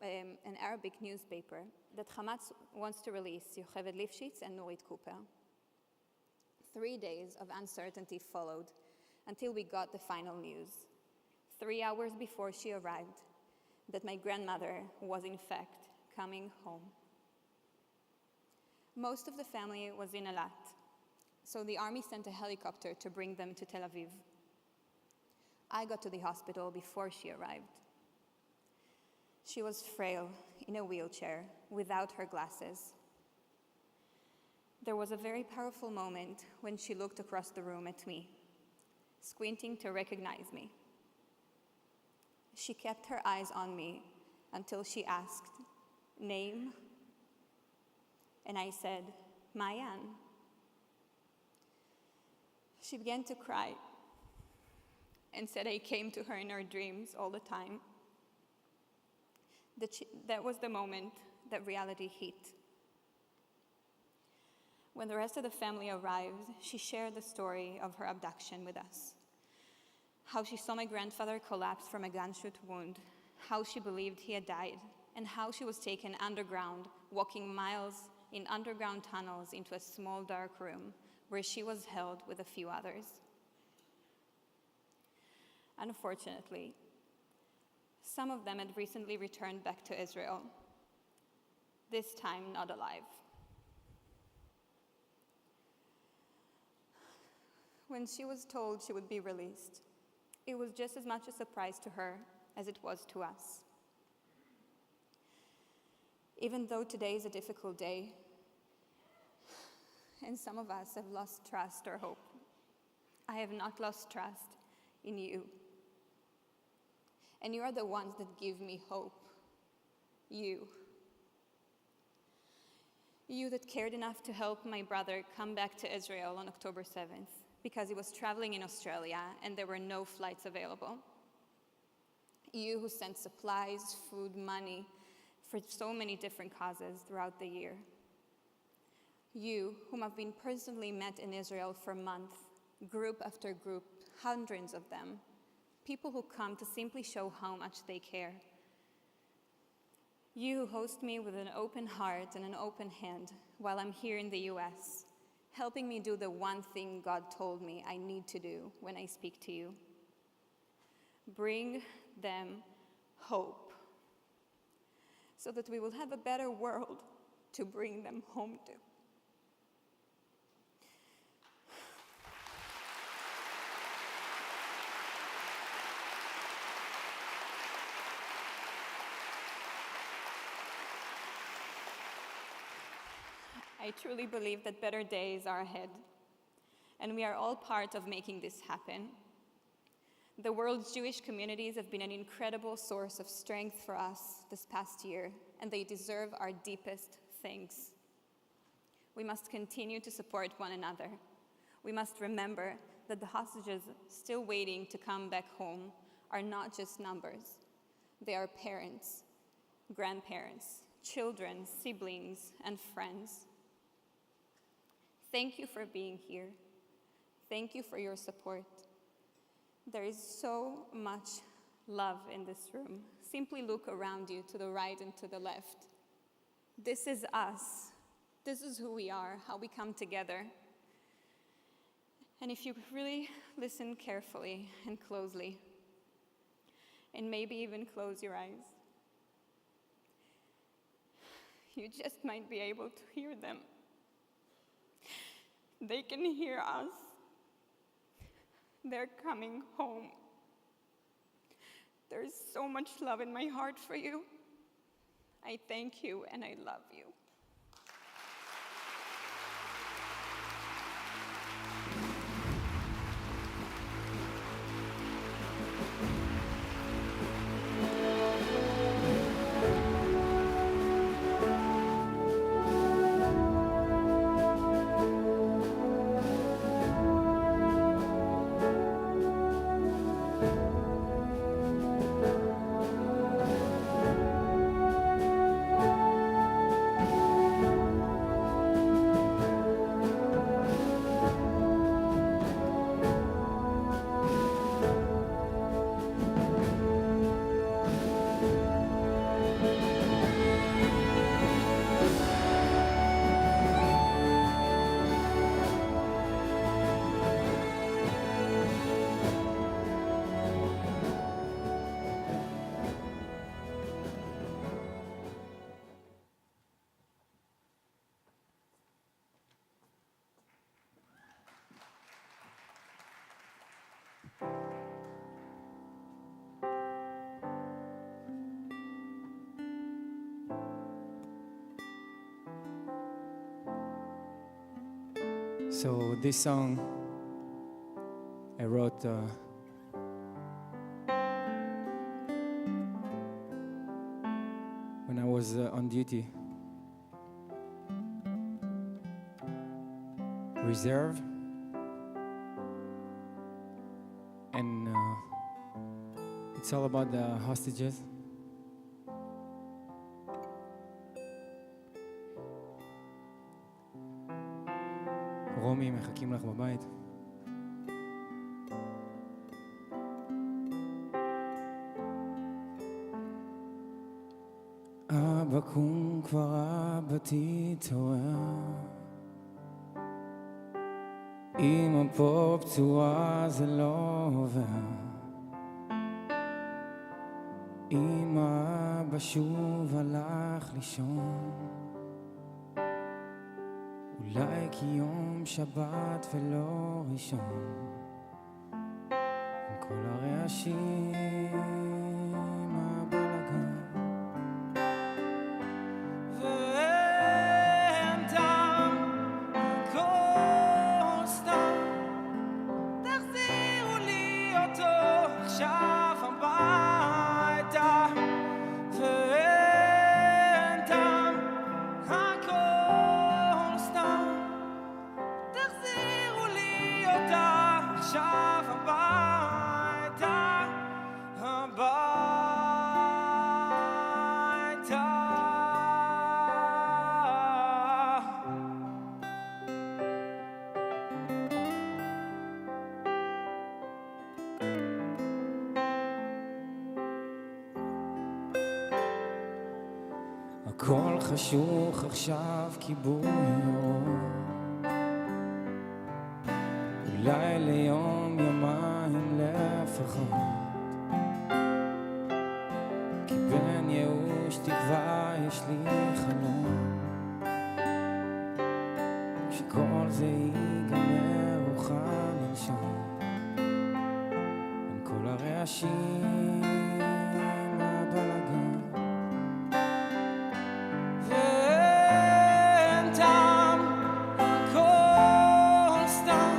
an Arabic newspaper, that Hamas wants to release Yocheved Lifshitz and Nurit Cooper. 3 days of uncertainty followed until we got the final news, 3 hours before she arrived, that my grandmother was in fact coming home. Most of the family was in Eilat, so the army sent a helicopter to bring them to Tel Aviv. I got to the hospital before she arrived. She was frail, in a wheelchair, without her glasses. There was a very powerful moment when she looked across the room at me, squinting to recognize me. She kept her eyes on me until she asked, "Name?" And I said, "Mayan." She began to cry and said I came to her in her dreams all the time. That was the moment that reality hit. When the rest of the family arrived, she shared the story of her abduction with us. How she saw my grandfather collapse from a gunshot wound, how she believed he had died, and how she was taken underground, walking miles in underground tunnels into a small dark room where she was held with a few others. Unfortunately, some of them had recently returned back to Israel, this time not alive. When she was told she would be released, it was just as much a surprise to her as it was to us. Even though today is a difficult day, and some of us have lost trust or hope, I have not lost trust in you. And you are the ones that give me hope. You. You that cared enough to help my brother come back to Israel on October 7th because he was traveling in Australia and there were no flights available. You who sent supplies, food, money for so many different causes throughout the year. You whom I've been personally met in Israel for months, group after group, hundreds of them. People who come to simply show how much they care. You who host me with an open heart and an open hand while I'm here in the US, helping me do the one thing God told me I need to do when I speak to you. Bring them hope so that we will have a better world to bring them home to. I truly believe that better days are ahead, and we are all part of making this happen. The world's Jewish communities have been an incredible source of strength for us this past year, and they deserve our deepest thanks. We must continue to support one another we must remember that the hostages still waiting to come back home are not just numbers. They are parents, grandparents, children, siblings, and friends. Thank you for being here. Thank you for your support. There is so much love in this room. Simply look around you to the right and to the left. This is us. This is who we are, how we come together. And if you really listen carefully and closely, and maybe even close your eyes, you just might be able to hear them. They can hear us. They're coming home. There is so much love in my heart for you. I thank you and I love you. So this song I wrote when I was on duty. Reserve. And it's all about the hostages. רומי, מחכים לך בבית. אבא קום כבר אבא תתעורר. אמא פה פצועה זה לא עובר. אמא אבא שוב הלך לישון. אולי כי יום שבת ולא ראשון, עם כל הרעשים הבלגן. ואין טעם, הכל סתם, תחזירו לי אותו עכשיו הביתה. ואין טעם, הכל סתם, תחזירו לי אותה עכשיו הביתה, הביתה. הכל חשוך עכשיו כיבוי אור. אולי ליום יומיים לפחות, כי בין ייאוש תקווה יש לי חלום. כשכל זה ייגמר אוכל לנשום בין כל הרעשים הבלגן. ואין טעם, הכל סתם,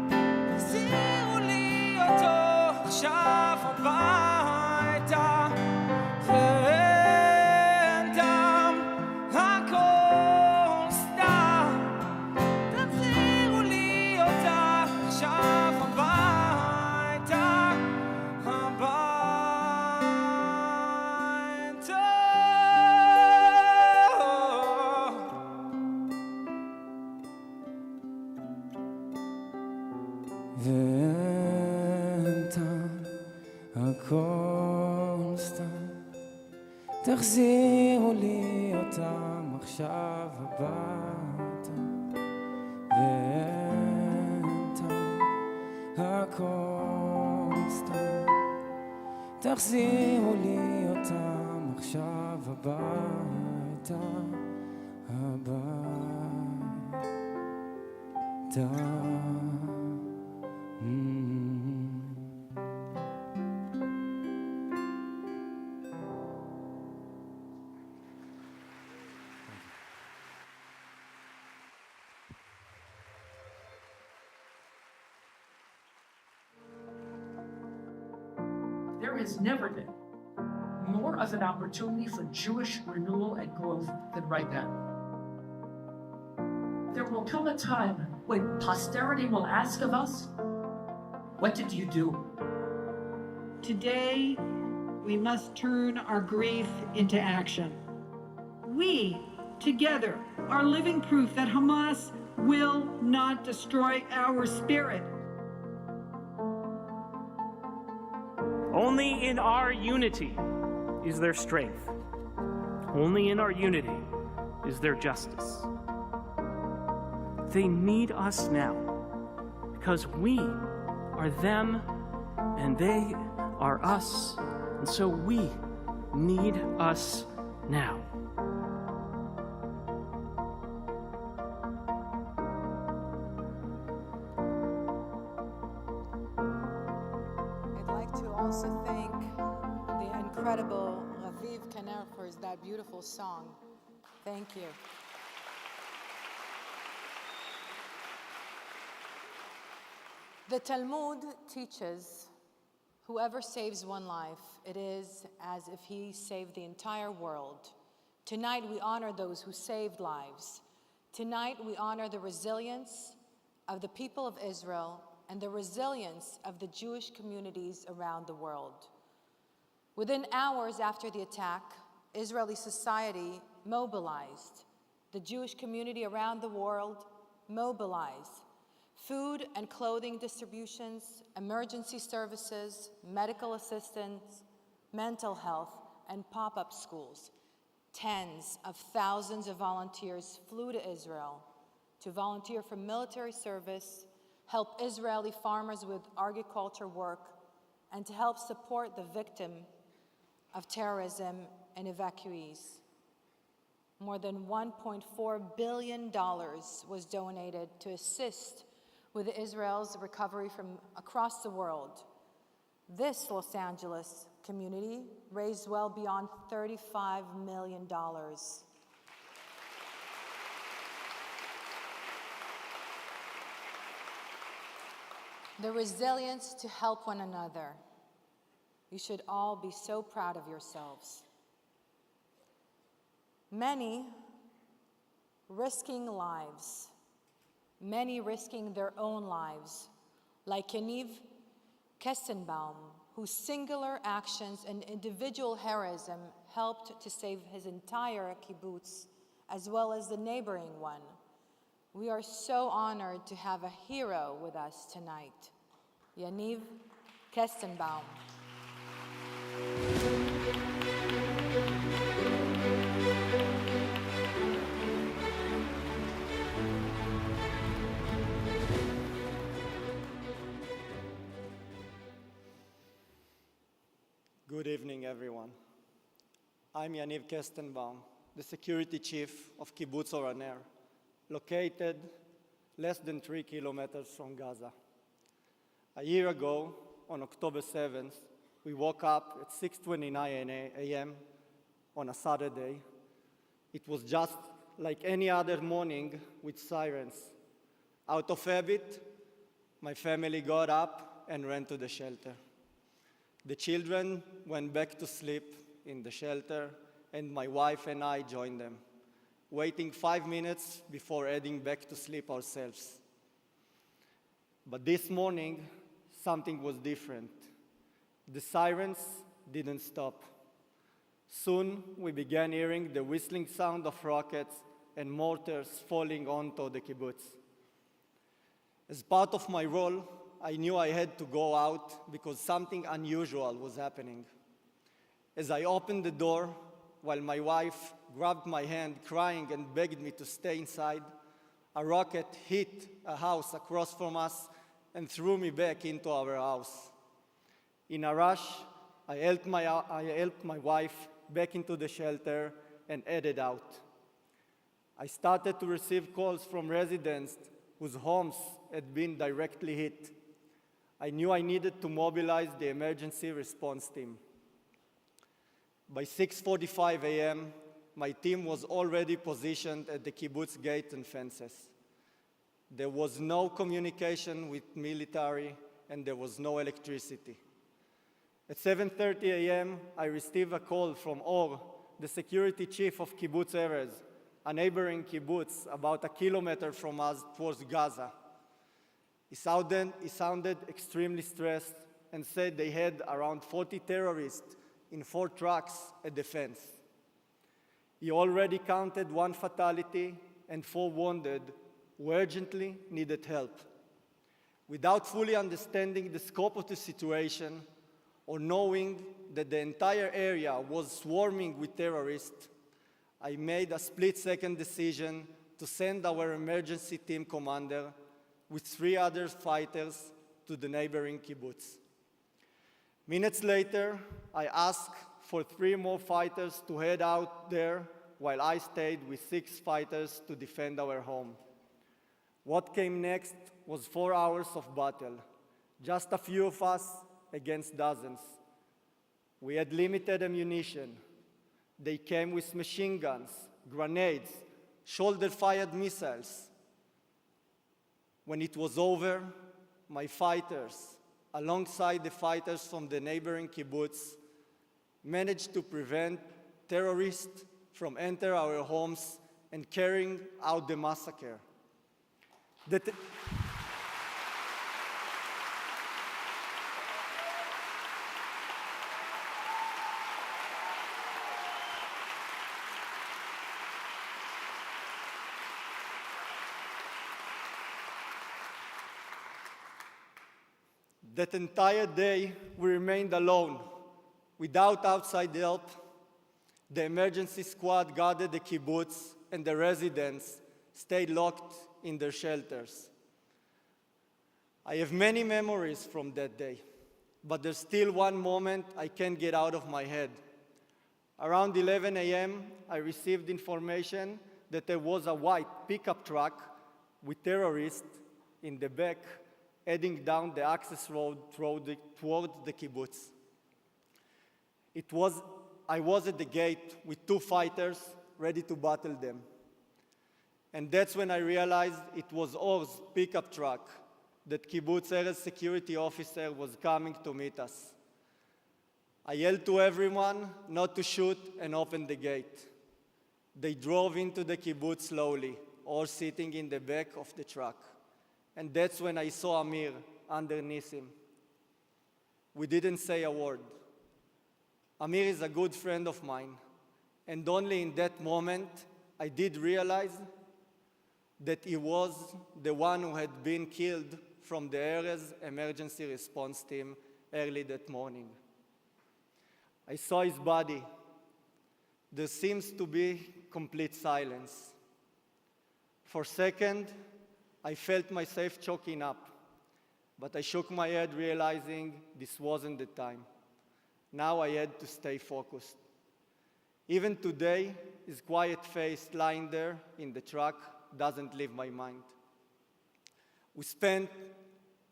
תחזירו לי אותו עכשיו הביתה. ואין טעם, הכל סתם, תחזירו לי אותו ואין טעם, הכל סתם. תחזירו לי אותם עכשיו הביתה, ואין טעם, הכל סתם. תחזירו לי אותם עכשיו הביתה, הביתה. There has never been more of an opportunity for Jewish renewal and growth than right now. There will come a time when posterity will ask of us, what did you do? Today, we must turn our grief into action. We, together, are living proof that Hamas will not destroy our spirit. Only in our unity is there strength. Only in our unity is there justice. They need us now because we are them and they are us. And so we need us now. I'd like to also thank the incredible Raviv Kaner for that beautiful song. Thank you. The Talmud teaches whoever saves one life, it is as if he saved the entire world. Tonight we honor those who saved lives. Tonight we honor the resilience of the people of Israel and the resilience of the Jewish communities around the world. Within hours after the attack, Israeli society mobilized. The Jewish community around the world mobilized. Food and clothing distributions, emergency services, medical assistance, mental health, and pop-up schools. Tens of thousands of volunteers flew to Israel to volunteer for military service, help Israeli farmers with agriculture work, and to help support the victim of terrorism and evacuees. More than $1.4 billion was donated to assist with Israel's recovery from across the world. This Los Angeles community raised well beyond $35 million. The resilience to help one another. You should all be so proud of yourselves. Many risking lives, many risking their own lives, like Yaniv Kestenbaum, whose singular actions and individual heroism helped to save his entire kibbutz, as well as the neighboring one. We are so honored to have a hero with us tonight, Yaniv Kestenbaum. Good evening, everyone. I'm Yaniv Kestenbaum, the security chief of Kibbutz Or HaNer, located less than 3 kilometers from Gaza. A year ago, on October 7th, we woke up at 6:29 a.m. on a Saturday. It was just like any other morning with sirens. Out of habit, my family got up and ran to the shelter. The children went back to sleep in the shelter, and my wife and I joined them, waiting 5 minutes before heading back to sleep ourselves. But this morning, something was different. The sirens didn't stop. Soon, we began hearing the whistling sound of rockets and mortars falling onto the kibbutz. As part of my role I knew I had to go out because something unusual was happening. As I opened the door, while my wife grabbed my hand, crying and begged me to stay inside, a rocket hit a house across from us and threw me back into our house. In a rush, I helped my wife back into the shelter and headed out. I started to receive calls from residents whose homes had been directly hit. I knew I needed to mobilize the emergency response team. By 6:45 a.m., my team was already positioned at the kibbutz gate and fences. There was no communication with military, and there was no electricity. At 7:30 a.m., I received a call from Or, the security chief of Kibbutz Erez, a neighboring kibbutz about a kilometer from us towards Gaza. He sounded extremely stressed and said they had around 40 terrorists in 4 trucks at the fence. He already counted 1 fatality and 4 wounded who urgently needed help. Without fully understanding the scope of the situation or knowing that the entire area was swarming with terrorists, I made a split-second decision to send our emergency team commander with 3 other fighters to the neighboring kibbutz. Minutes later, I asked for 3 more fighters to head out there while I stayed with 6 fighters to defend our home. What came next was 4 hours of battle, just a few of us against dozens. We had limited ammunition. They came with machine guns, grenades, shoulder-fired missiles. When it was over, my fighters, alongside the fighters from the neighboring kibbutz, managed to prevent terrorists from entering our homes and carrying out the massacre. That entire day, we remained alone, without outside help. The emergency squad guarded the kibbutz, and the residents stayed locked in their shelters. I have many memories from that day, but there's still one moment I can't get out of my head. Around 11 a.m., I received information that there was a white pickup truck with terrorists in the back heading down the access road toward the kibbutz. I was at the gate with 2 fighters ready to battle them. And that's when I realized it was Or's pickup truck that Kibbutz Erez security officer was coming to meet us. I yelled to everyone not to shoot and opened the gate. They drove into the kibbutz slowly, Or sitting in the back of the truck. And that's when I saw Amir underneath him. We didn't say a word. Amir is a good friend of mine, and only in that moment I did realize that he was the one who had been killed from the Erez emergency response team early that morning. I saw his body. There seems to be complete silence. For a second, I felt myself choking up, but I shook my head, realizing this wasn't the time. Now I had to stay focused. Even today, his quiet face lying there in the truck doesn't leave my mind. We spent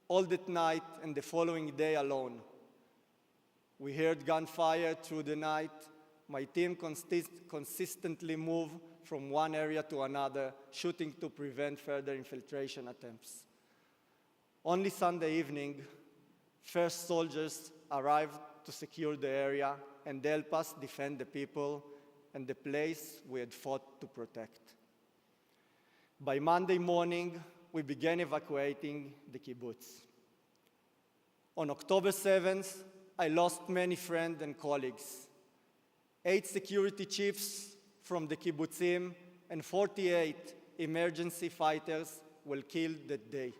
all that night and the following day alone. We heard gunfire through the night. My team consistently moved from one area to another, shooting to prevent further infiltration attempts. Only Sunday evening, first soldiers arrived to secure the area and help us defend the people and the place we had fought to protect. By Monday morning, we began evacuating the kibbutz. On October 7th, I lost many friends and colleagues. 8 security chiefs from the kibbutzim and 48 emergency fighters were killed that day.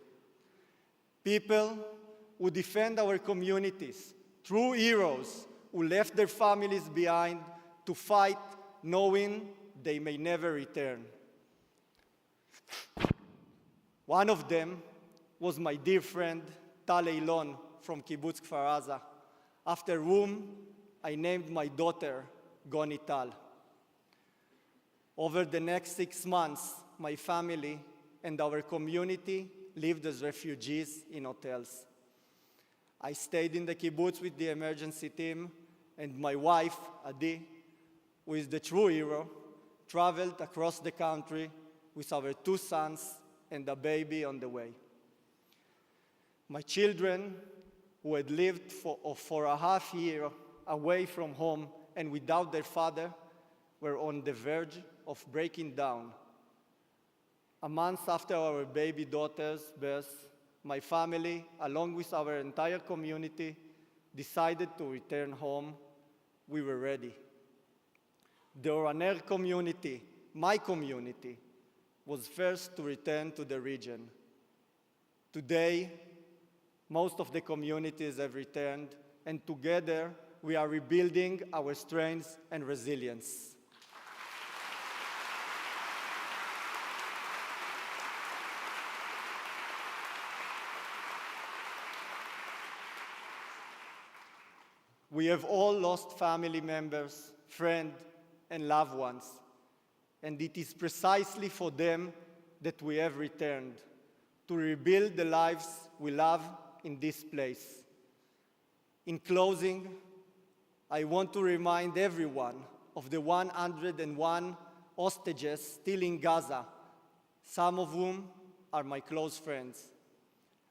People who defend our communities, true heroes who left their families behind to fight knowing they may never return. One of them was my dear friend Tal Eilon from Kibbutz Kfar Aza, after whom I named my daughter Goni Tal. Over the next 6 months, my family and our community lived as refugees in hotels. I stayed in the kibbutz with the emergency team, and my wife, Adi, who is the true hero, traveled across the country with our 2 sons and a baby on the way. My children, who had lived for a half year away from home and without their father, were on the verge of breaking down. A month after our baby daughter's birth, my family, along with our entire community, decided to return home. We were ready. The Or HaNer community, my community, was first to return to the region. Today, most of the communities have returned, and together we are rebuilding our strength and resilience. We have all lost family members, friends, and loved ones, and it is precisely for them that we have returned, to rebuild the lives we love in this place. In closing, I want to remind everyone of the 101 hostages still in Gaza, some of whom are my close friends.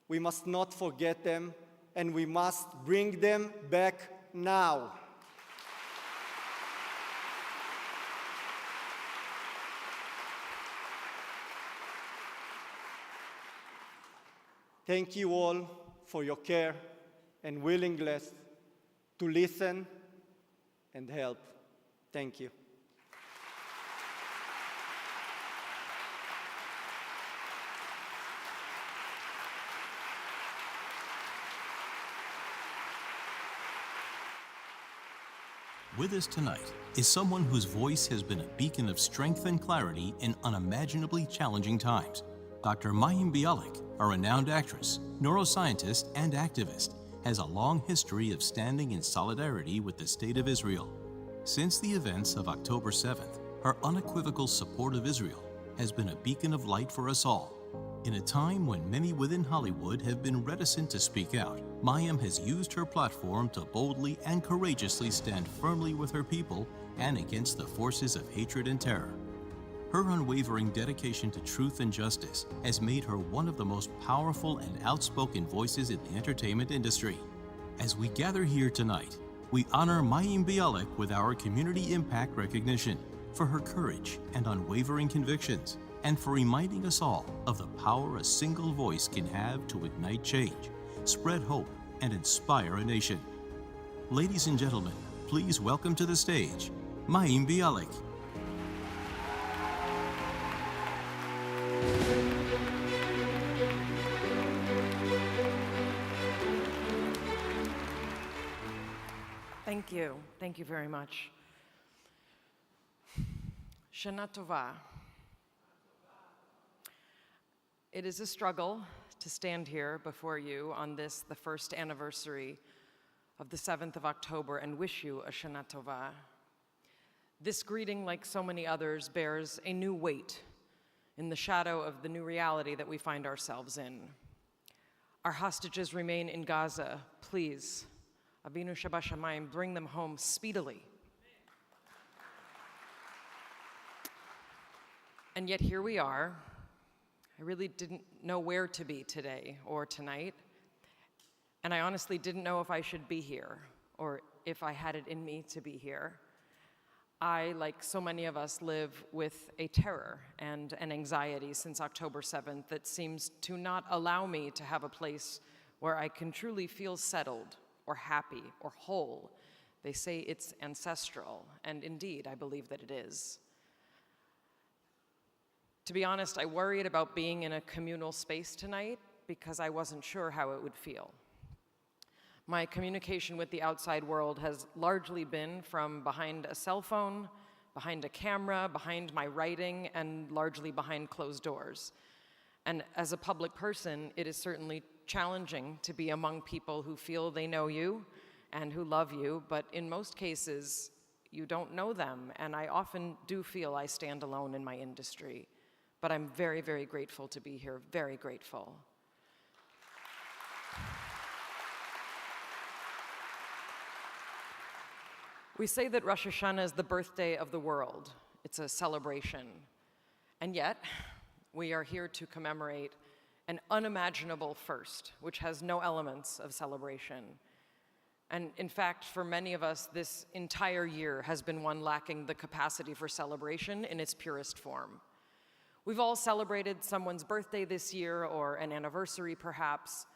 We must not forget them, and we must bring them back now. Thank you all for your care and willingness to listen and help. Thank you. With us tonight is someone whose voice has been a beacon of strength and clarity in unimaginably challenging times. Dr. Mayim Bialik, a renowned actress, neuroscientist, and activist, has a long history of standing in solidarity with the State of Israel. Since the events of October 7th, her unequivocal support of Israel has been a beacon of light for us all. In a time when many within Hollywood have been reticent to speak out, Mayim has used her platform to boldly and courageously stand firmly with her people and against the forces of hatred and terror. Her unwavering dedication to truth and justice has made her one of the most powerful and outspoken voices in the entertainment industry. As we gather here tonight, we honor Mayim Bialik with our Community Impact Recognition for her courage and unwavering convictions, and for reminding us all of the power a single voice can have to ignite change, spread hope, and inspire a nation. Ladies and gentlemen, please welcome to the stage, Mayim Bialik. Thank you. Thank you very much. Shana Tova. It is a struggle to stand here before you on this, the first anniversary of the 7th of October, and wish you a Shana Tova. This greeting, like so many others, bears a new weight in the shadow of the new reality that we find ourselves in. Our hostages remain in Gaza. Please, Avinu Shabashamayim, bring them home speedily. And yet here we are. I really didn't know where to be today or tonight, and I honestly didn't know if I should be here or if I had it in me to be here. I, like so many of us, live with a terror and an anxiety since October 7th that seems to not allow me to have a place where I can truly feel settled or happy or whole. They say it's ancestral, and indeed, I believe that it is. To be honest, I worried about being in a communal space tonight because I wasn't sure how it would feel. My communication with the outside world has largely been from behind a cell phone, behind a camera, behind my writing, and largely behind closed doors. And as a public person, it is certainly challenging to be among people who feel they know you and who love you, but in most cases, you don't know them, and I often do feel I stand alone in my industry. But I'm very, very grateful to be here, very grateful. We say that Rosh Hashanah is the birthday of the world. It's a celebration. And yet, we are here to commemorate an unimaginable first, which has no elements of celebration. And in fact, for many of us, this entire year has been one lacking the capacity for celebration in its purest form. We've all celebrated someone's birthday this year, or an anniversary perhaps.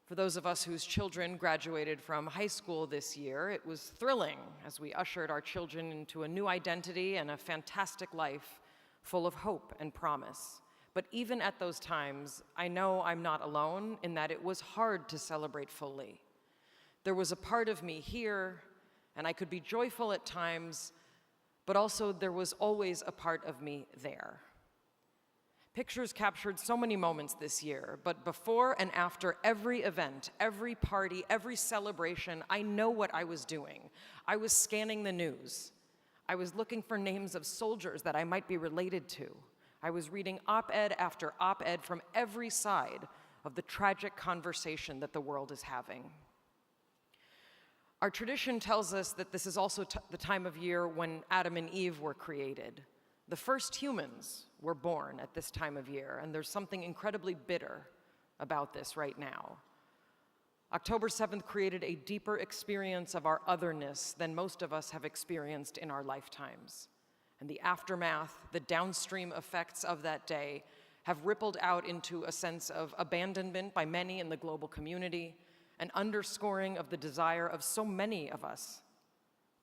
For those of us whose children graduated from high school this year, it was thrilling as we ushered our children into a new identity and a fantastic life full of hope and promise. But even at those times, I know I'm not alone in that it was hard to celebrate fully. There was a part of me here, and I could be joyful at times, but also there was always a part of me there. Pictures captured so many moments this year, but before and after every event, every party, every celebration, I know what I was doing. I was scanning the news. I was looking for names of soldiers that I might be related to. I was reading op-ed after op-ed from every side of the tragic conversation that the world is having. Our tradition tells us that this is also the time of year when Adam and Eve were created. The first humans were born at this time of year, and there's something incredibly bitter about this right now. October 7th created a deeper experience of our otherness than most of us have experienced in our lifetimes. And the aftermath, the downstream effects of that day have rippled out into a sense of abandonment by many in the global community, an underscoring of the desire of so many of us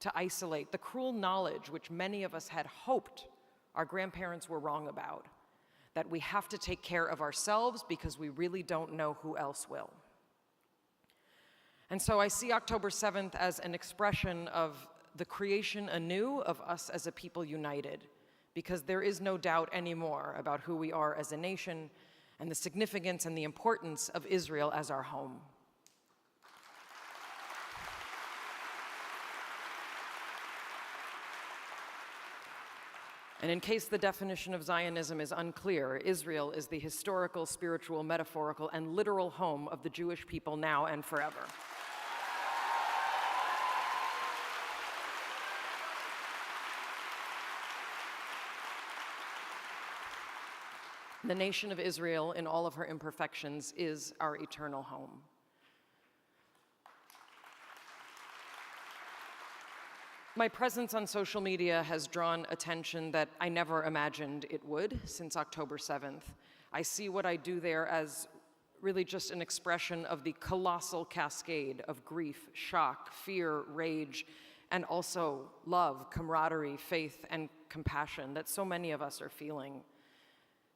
to isolate, the cruel knowledge which many of us had hoped our grandparents were wrong about, that we have to take care of ourselves because we really don't know who else will. And so I see October 7th as an expression of the creation anew of us as a people united, because there is no doubt anymore about who we are as a nation and the significance and the importance of Israel as our home. And in case the definition of Zionism is unclear, Israel is the historical, spiritual, metaphorical, and literal home of the Jewish people now and forever. The nation of Israel, in all of her imperfections, is our eternal home. My presence on social media has drawn attention that I never imagined it would since October 7th. I see what I do there as really just an expression of the colossal cascade of grief, shock, fear, rage, and also love, camaraderie, faith, and compassion that so many of us are feeling.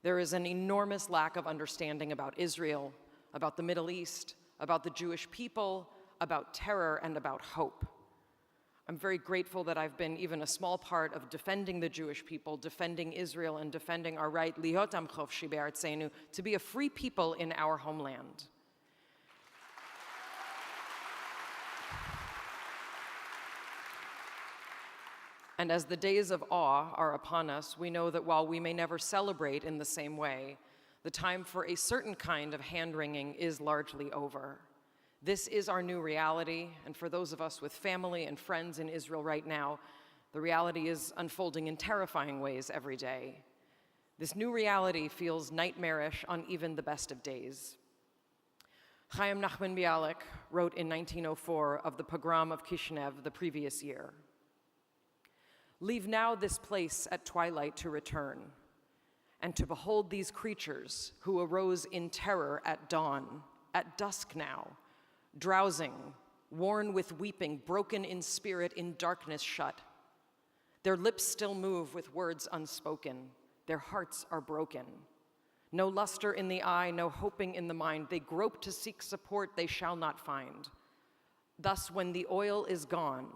There is an enormous lack of understanding about Israel, about the Middle East, about the Jewish people, about terror, and about hope. I'm very grateful that I've been even a small part of defending the Jewish people, defending Israel, and defending our right, liot am chofshi be'artzeinu, to be a free people in our homeland. And as the days of awe are upon us, we know that while we may never celebrate in the same way, the time for a certain kind of hand-wringing is largely over. This is our new reality, and for those of us with family and friends in Israel right now, the reality is unfolding in terrifying ways every day. This new reality feels nightmarish on even the best of days. Chaim Nachman Bialik wrote in 1904 of the pogrom of Kishinev the previous year. Leave now this place at twilight to return, and to behold these creatures who arose in terror at dawn, at dusk now, drowsing, worn with weeping, broken in spirit, in darkness shut. Their lips still move with words unspoken. Their hearts are broken. No luster in the eye, no hoping in the mind. They grope to seek support they shall not find. Thus, when the oil is gone,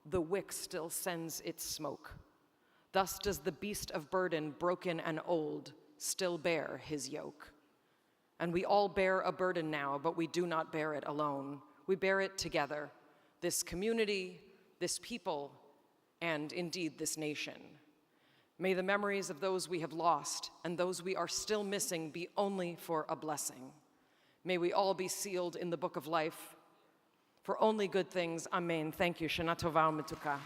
the wick still sends its smoke. Thus does the beast of burden, broken and old, still bear his yoke. And we all bear a burden now, but we do not bear it alone. We bear it together, this community, this people, and indeed this nation. May the memories of those we have lost and those we are still missing be only for a blessing. May we all be sealed in the book of life for only good things. Amen. Thank you. Shana Tova u'Metuka.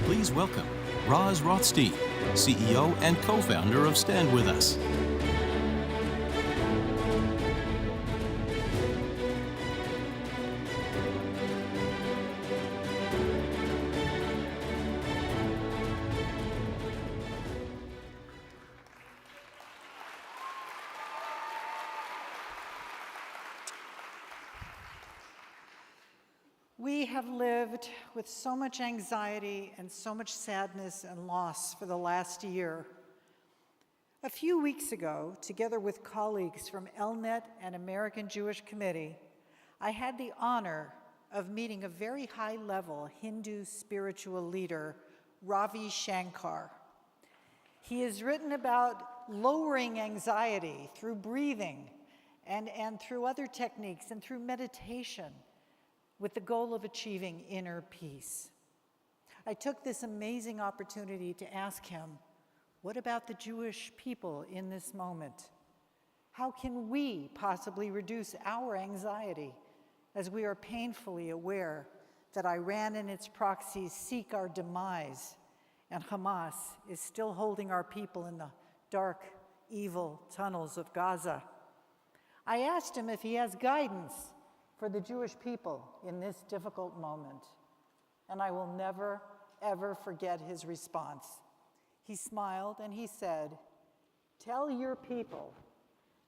Please welcome Roz Rothstein, CEO and co-founder of Stand With Us. We have lived with so much anxiety and so much sadness and loss for the last year. A few weeks ago, together with colleagues from ELNET and American Jewish Committee, I had the honor of meeting a very high-level Hindu spiritual leader, Ravi Shankar. He has written about lowering anxiety through breathing and through other techniques and through meditation, with the goal of achieving inner peace. I took this amazing opportunity to ask him, what about the Jewish people in this moment? How can we possibly reduce our anxiety as we are painfully aware that Iran and its proxies seek our demise and Hamas is still holding our people in the dark, evil tunnels of Gaza? I asked him if he has guidance for the Jewish people in this difficult moment. And I will never, ever forget his response. He smiled and he said, "Tell your people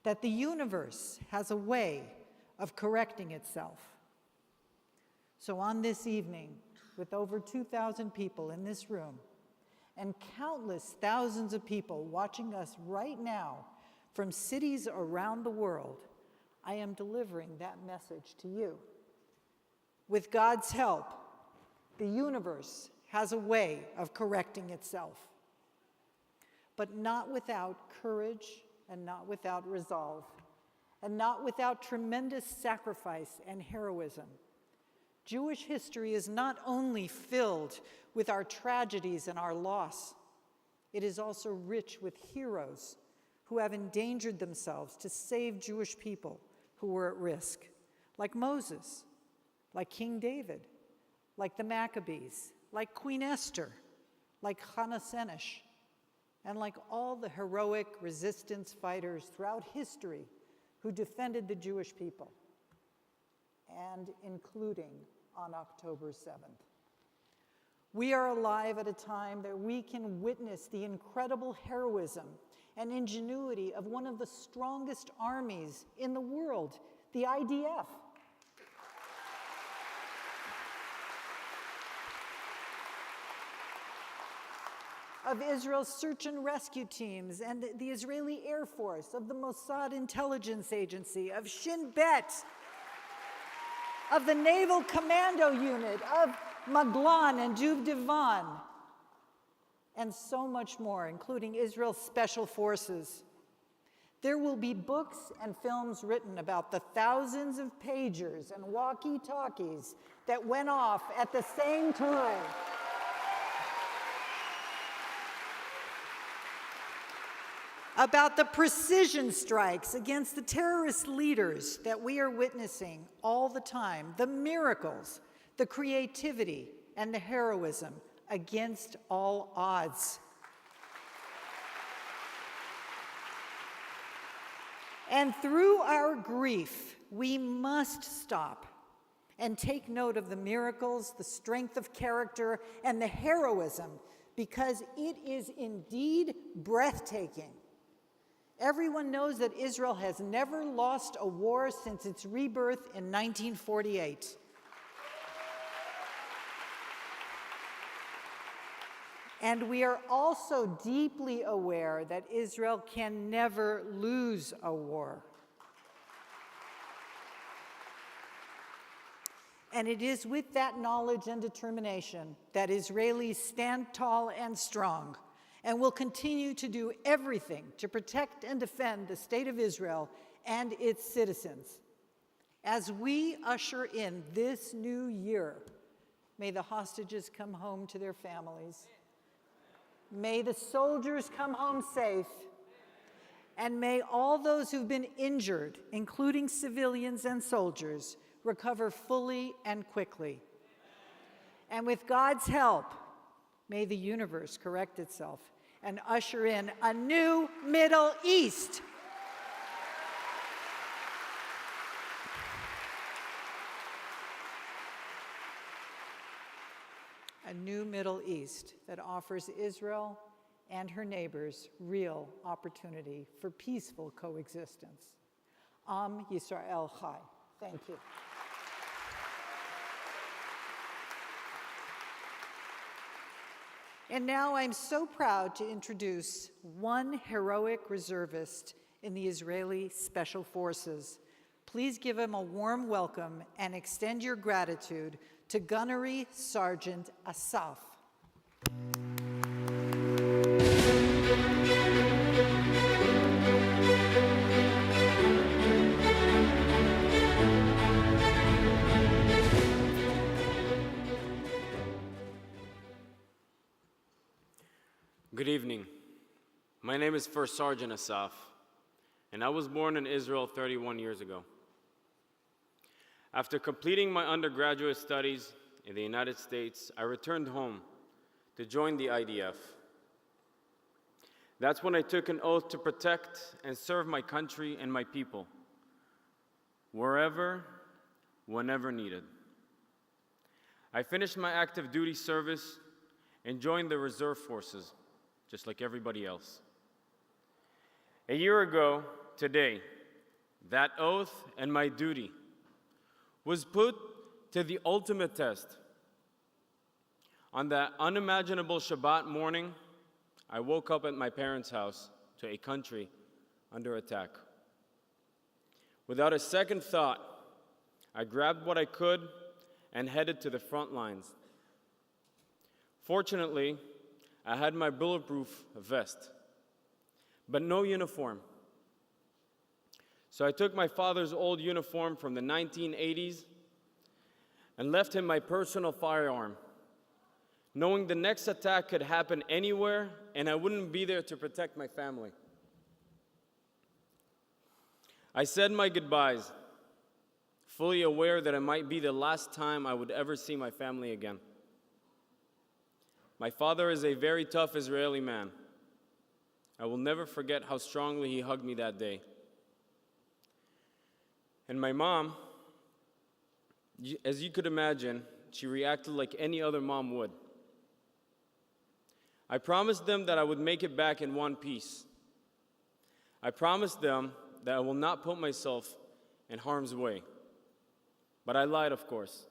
that the universe has a way of correcting itself." So on this evening, with over 2,000 people in this room, and countless thousands of people watching us right now from cities around the world, I am delivering that message to you. With God's help, the universe has a way of correcting itself, but not without courage and not without resolve, and not without tremendous sacrifice and heroism. Jewish history is not only filled with our tragedies and our loss, it is also rich with heroes who have endangered themselves to save Jewish people who were at risk, like Moses, like King David, like the Maccabees, like Queen Esther, like Hannah Senesh, and like all the heroic resistance fighters throughout history who defended the Jewish people, and including on October 7th. We are alive at a time that we can witness the incredible heroism and ingenuity of one of the strongest armies in the world, the IDF. Of Israel's search and rescue teams and the Israeli Air Force, of the Mossad Intelligence Agency, of Shin Bet, of the Naval Commando Unit, of Maglan and Duvdevan, and so much more, including Israel's Special Forces. There will be books and films written about the thousands of pagers and walkie-talkies that went off at the same time. About the precision strikes against the terrorist leaders that we are witnessing all the time, the miracles, the creativity, and the heroism against all odds. And through our grief, we must stop and take note of the miracles, the strength of character, and the heroism, because it is indeed breathtaking. Everyone knows that Israel has never lost a war since its rebirth in 1948. And we are also deeply aware that Israel can never lose a war. And it is with that knowledge and determination that Israelis stand tall and strong and will continue to do everything to protect and defend the state of Israel and its citizens. As we usher in this new year, may the hostages come home to their families. May the soldiers come home safe. And may all those who've been injured, including civilians and soldiers, recover fully and quickly. And with God's help, may the universe correct itself and usher in a new Middle East. A new Middle East that offers Israel and her neighbors real opportunity for peaceful coexistence. Am Yisrael Chai. Thank you. And now I'm so proud to introduce one heroic reservist in the Israeli Special Forces. Please give him a warm welcome and extend your gratitude to Gunnery Sergeant Asaf. Good evening. My name is First Sergeant Asaf, and I was born in Israel 31 years ago. After completing my undergraduate studies in the United States, I returned home to join the IDF. That's when I took an oath to protect and serve my country and my people, wherever, whenever needed. I finished my active duty service and joined the Reserve Forces, just like everybody else. A year ago today, that oath and my duty was put to the ultimate test. On that unimaginable Shabbat morning, I woke up at my parents' house to a country under attack. Without a second thought, I grabbed what I could and headed to the front lines. Fortunately, I had my bulletproof vest, but no uniform. So I took my father's old uniform from the 1980s and left him my personal firearm, knowing the next attack could happen anywhere and I wouldn't be there to protect my family. I said my goodbyes, fully aware that it might be the last time I would ever see my family again. My father is a very tough Israeli man. I will never forget how strongly he hugged me that day. And my mom, as you could imagine, she reacted like any other mom would. I promised them that I would make it back in one piece. I promised them that I will not put myself in harm's way. But I lied, of course.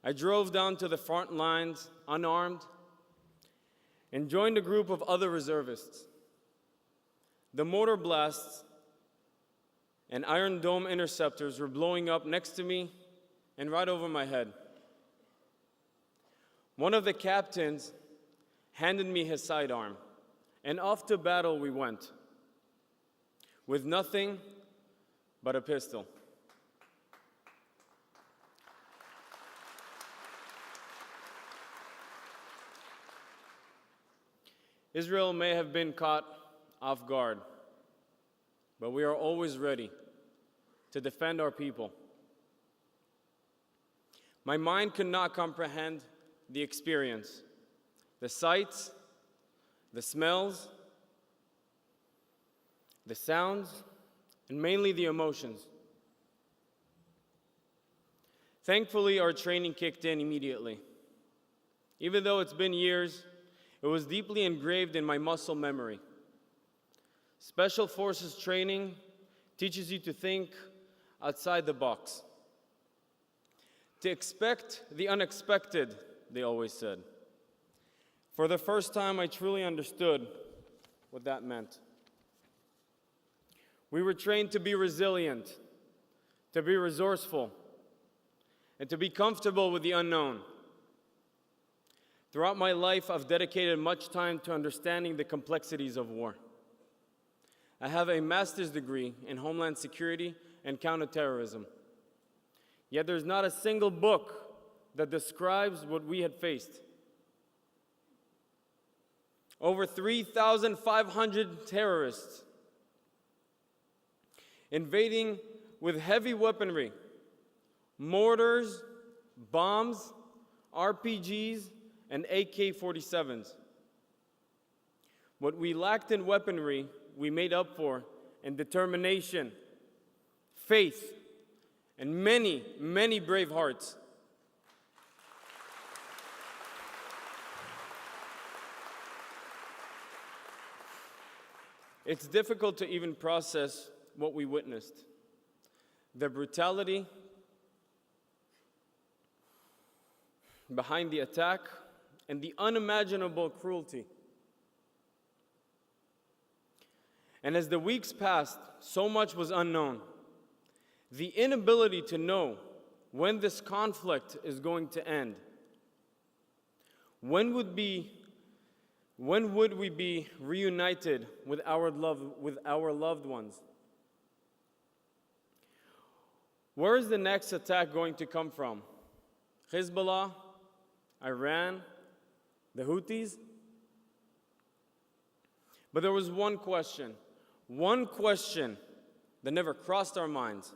I drove down to the front lines unarmed and joined a group of other reservists. The mortar blasts and Iron Dome interceptors were blowing up next to me and right over my head. One of the captains handed me his sidearm, and off to battle we went, with nothing but a pistol. Israel may have been caught off guard, but we are always ready to defend our people. My mind could not comprehend the experience, the sights, the smells, the sounds, and mainly the emotions. Thankfully, our training kicked in immediately. Even though it's been years, it was deeply engraved in my muscle memory. Special Forces training teaches you to think outside the box, to expect the unexpected, they always said. For the first time, I truly understood what that meant. We were trained to be resilient, to be resourceful, and to be comfortable with the unknown. Throughout my life, I've dedicated much time to understanding the complexities of war. I have a master's degree in Homeland Security and counterterrorism. Yet there's not a single book that describes what we had faced. Over 3,500 terrorists invading with heavy weaponry, mortars, bombs, RPGs, and AK-47s. What we lacked in weaponry, we made up for in determination, faith, and many, many brave hearts. It's difficult to even process what we witnessed. The brutality behind the attack and the unimaginable cruelty. And as the weeks passed, so much was unknown. The inability to know when this conflict is going to end. When would we be reunited with our loved ones? Where is the next attack going to come from? Hezbollah, Iran, the Houthis? But there was one question that never crossed our minds.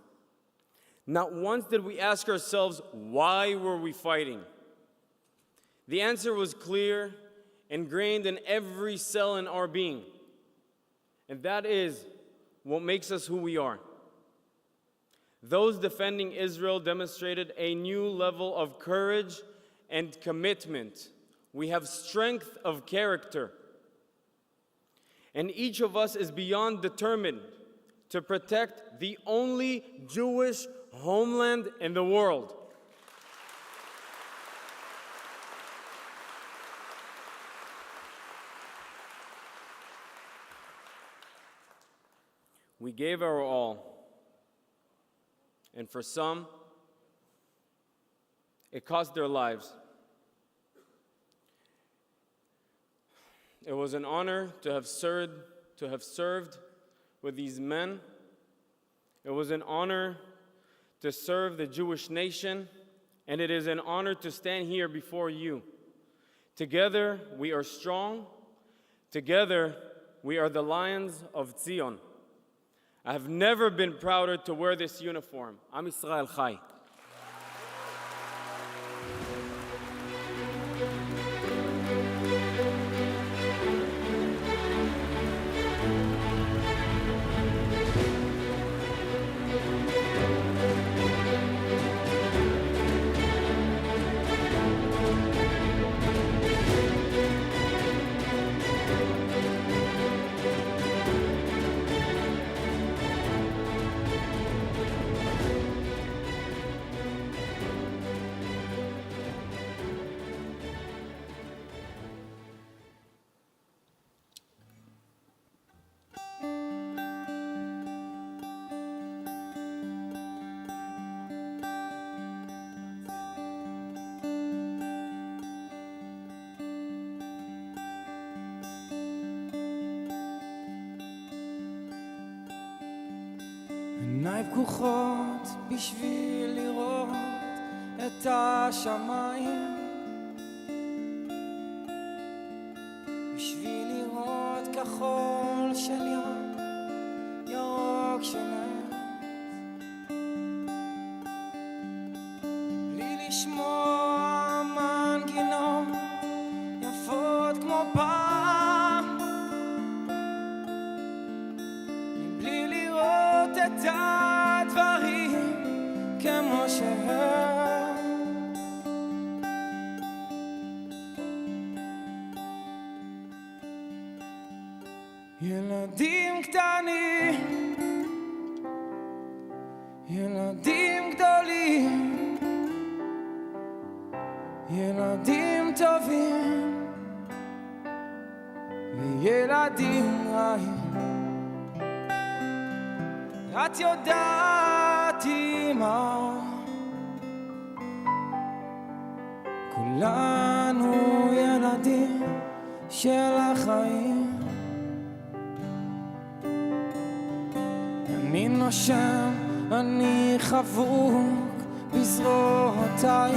Not once did we ask ourselves, why were we fighting? The answer was clear, ingrained in every cell in our being. And that is what makes us who we are. Those defending Israel demonstrated a new level of courage and commitment. We have strength of character. And each of us is beyond determined to protect the only Jewish homeland in the world. We gave our all. And for some, it cost their lives. It was an honor to have served with these men. It was an honor to serve the Jewish nation, and it is an honor to stand here before you. Together, we are strong. Together, we are the Lions of Zion. I have never been prouder to wear this uniform. Am Yisrael Chai. עיניי פקוחות בשביל לראות את השמיים, בשביל לראות כחול של ים, ירוק של נץ, בלי לשמוע מנגינות יפות כמו פעם, מבלי לראות את הדברים כמו שהם. ילדים קטנים, ילדים גדולים, ילדים טובים, וילדים רעים. את יודעת אמא, כולנו ילדים של החיים. אני נושם, אני חבוק בזרועותייך.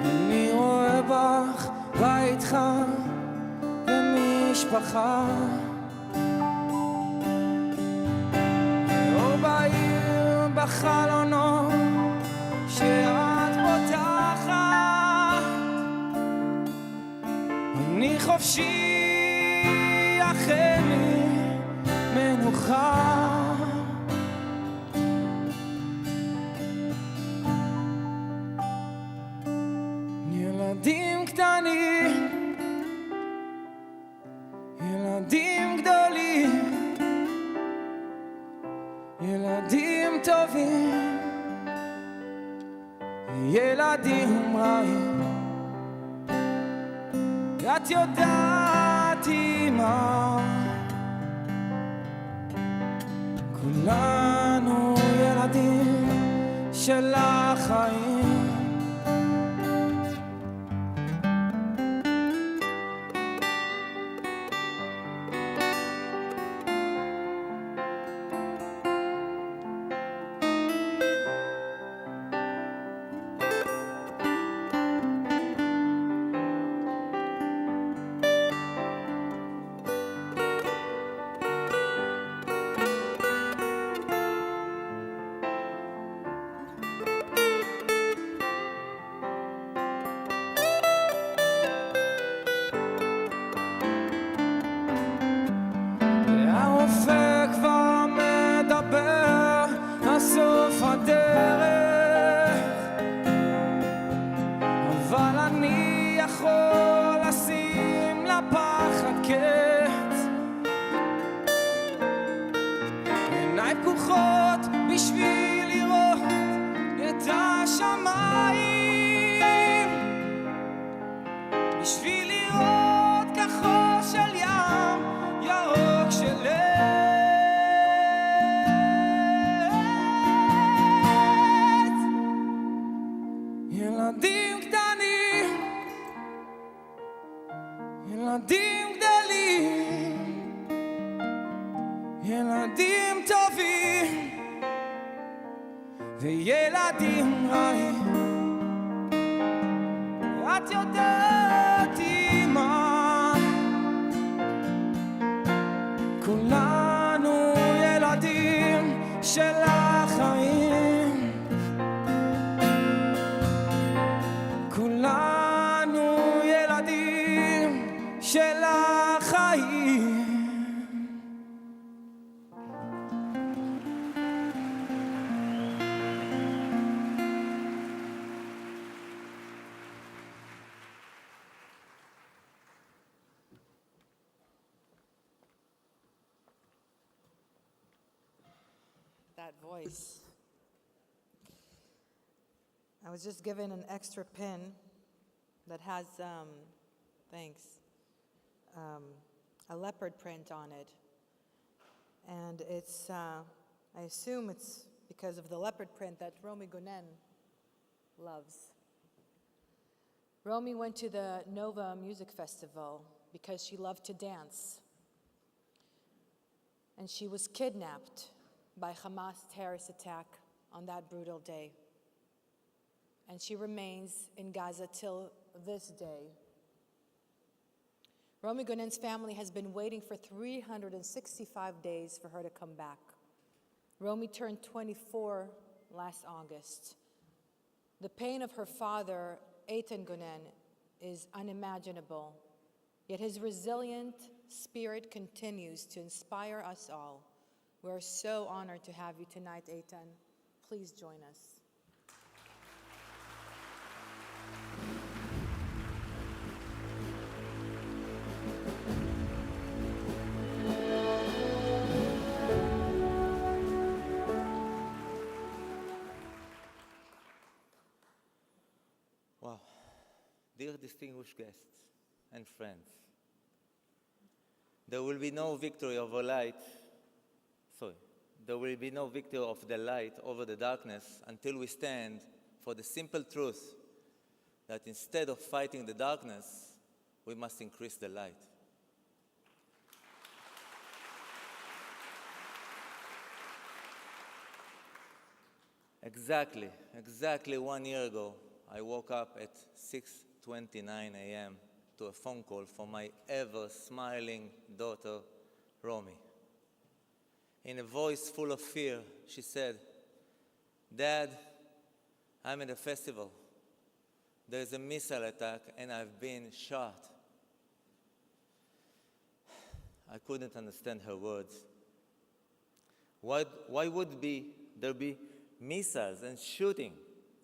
אני רואה בך בית חם ומשפחה. אור בעיר בחלונות שאת פותחת. אני חופשי אחרי מנוחה. ילדים קטנים, ילדים גדולים, ילדים טובים, ילדים רעים. את יודעת אמא, כולנו ילדים של החיים. הרופא כבר מדבר על סוף הדרך, אבל אני יכול לשים לפחד קץ. עיניי פקוחות בשביל לראות את השמיים, בשביל לראות כחול של ים, ירוק של לב. ילדים קטנים, ילדים גדלים, ילדים טובים וילדים רעים. את יודעת אמא, כולנו ילדים של החיים. כולנו ילדים של החיים. That voice. I was just given an extra pin that has, thanks, a leopard print on it. And it's, I assume it's because of the leopard print that Romy Gunen loves. Romy went to the Nova Music Festival because she loved to dance. And she was kidnapped by Hamas terrorist attack on that brutal day. And she remains in Gaza till this day. Romy Gunen's family has been waiting for 365 days for her to come back. Romy turned 24 last August. The pain of her father, Eitan Gunen, is unimaginable, yet his resilient spirit continues to inspire us all. We're so honored to have you tonight, Eitan. Please join us. Wow. Dear distinguished guests, and friends. There will be no victory over light, there will be no victory of the light over the darkness until we stand for the simple truth that instead of fighting the darkness, we must increase the light. Exactly 1 year ago, I woke up at 6:29 a.m. to a phone call from my ever-smiling daughter, Romy. In a voice full of fear, she said, "Dad, I'm at a festival. There's a missile attack and I've been shot." I couldn't understand her words. Why would there be missiles and shooting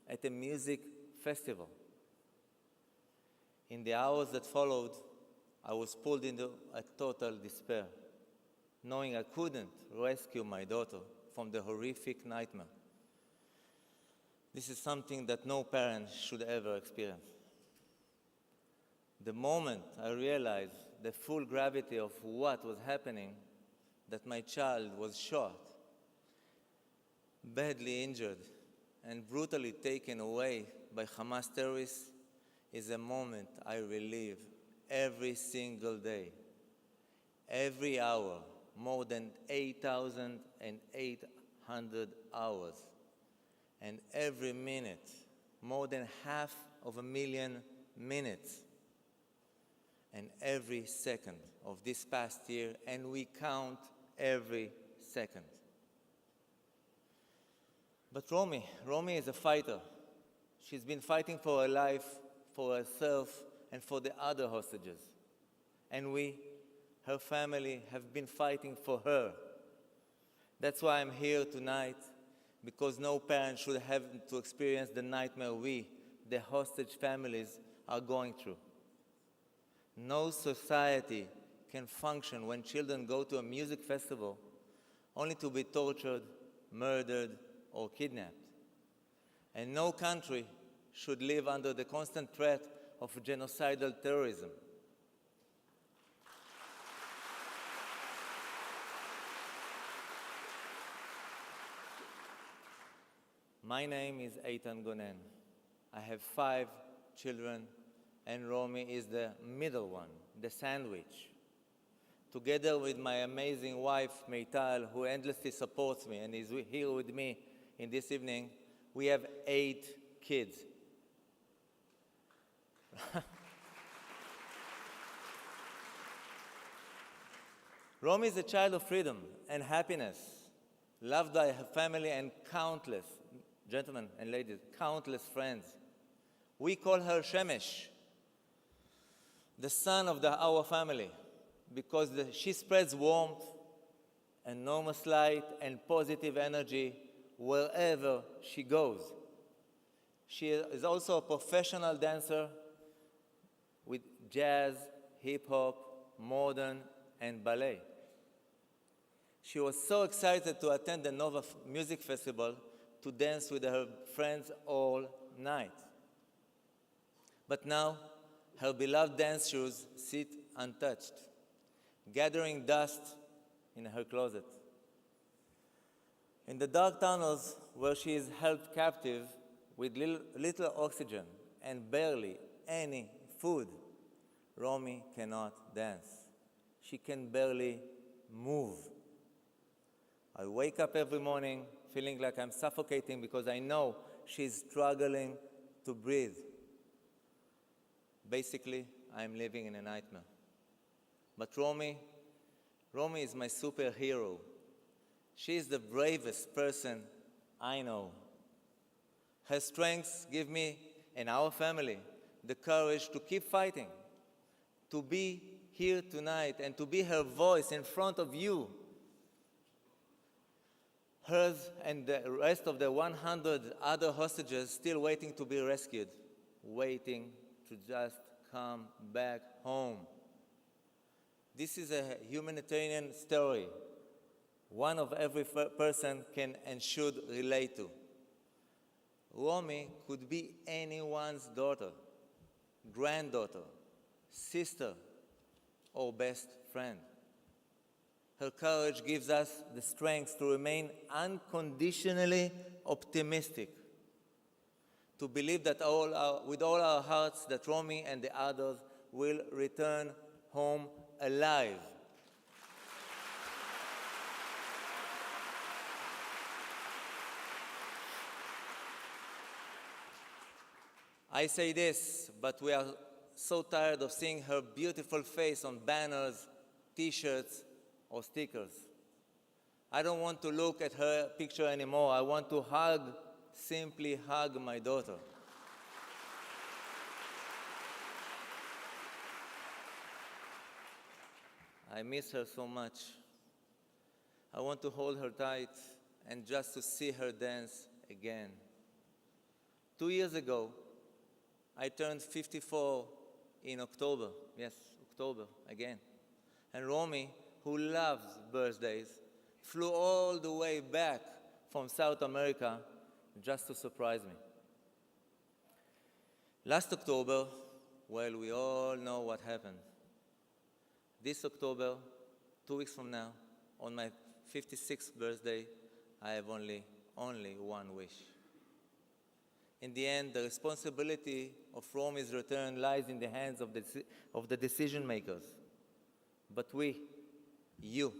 at a music festival? In the hours that followed, I was pulled into a total despair, knowing I couldn't rescue my daughter from the horrific nightmare. This is something that no parent should ever experience. The moment I realized the full gravity of what was happening, that my child was shot, badly injured, and brutally taken away by Hamas terrorists, is a moment I relive every single day. Every hour, more than 8,800 hours. And every minute, more than 500,000 minutes. And every second of this past year, and we count every second. But Romy is a fighter. She's been fighting for her life, for herself, and for the other hostages. And we, her family, have been fighting for her. That's why I'm here tonight, because no parent should have to experience the nightmare we, the hostage families, are going through. No society can function when children go to a music festival only to be tortured, murdered, or kidnapped. And no country should live under the constant threat of genocidal terrorism. My name is Eitan Gonen. I have 5 children, and Romy is the middle one, the sandwich. Together with my amazing wife, Meital, who endlessly supports me and is here with me in this evening, we have 8 kids. Romy is a child of freedom and happiness, loved by her family and countless, gentlemen and ladies, countless friends. We call her Shemesh, the sun of our family, because she spreads warmth, enormous light, and positive energy wherever she goes. She is also a professional dancer with jazz, hip-hop, modern, and ballet. She was so excited to attend the Nova Music Festival to dance with her friends all night. But now, her beloved dance shoes sit untouched, gathering dust in her closet. In the dark tunnels where she is held captive with little oxygen and barely any food, Romy cannot dance. She can barely move. I wake up every morning feeling like I'm suffocating because I know she's struggling to breathe. Basically, I'm living in a nightmare. But Romy is my superhero. She is the bravest person I know. Her strengths give me and our family the courage to keep fighting, to be here tonight and to be her voice in front of you. Hers and the rest of the 100 other hostages still waiting to be rescued, waiting to just come back home. This is a humanitarian story one of every person can and should relate to. Romy could be anyone's daughter, granddaughter, sister, or best friend. Her courage gives us the strength to remain unconditionally optimistic, to believe that with all our hearts that Romy and the others will return home alive. I say this, but we are so tired of seeing her beautiful face on banners, T-shirts, or stickers. I don't want to look at her picture anymore. I want to simply hug my daughter. I miss her so much. I want to hold her tight and just to see her dance again. 2 years ago, I turned 54 in October. Yes, October again. And Romy, who loves birthdays, flew all the way back from South America just to surprise me. Last October, well, we all know what happened. This October, 2 weeks from now, on my 56th birthday, I have only one wish. In the end, the responsibility of Romy's return lies in the hands of the decision makers. But we, you,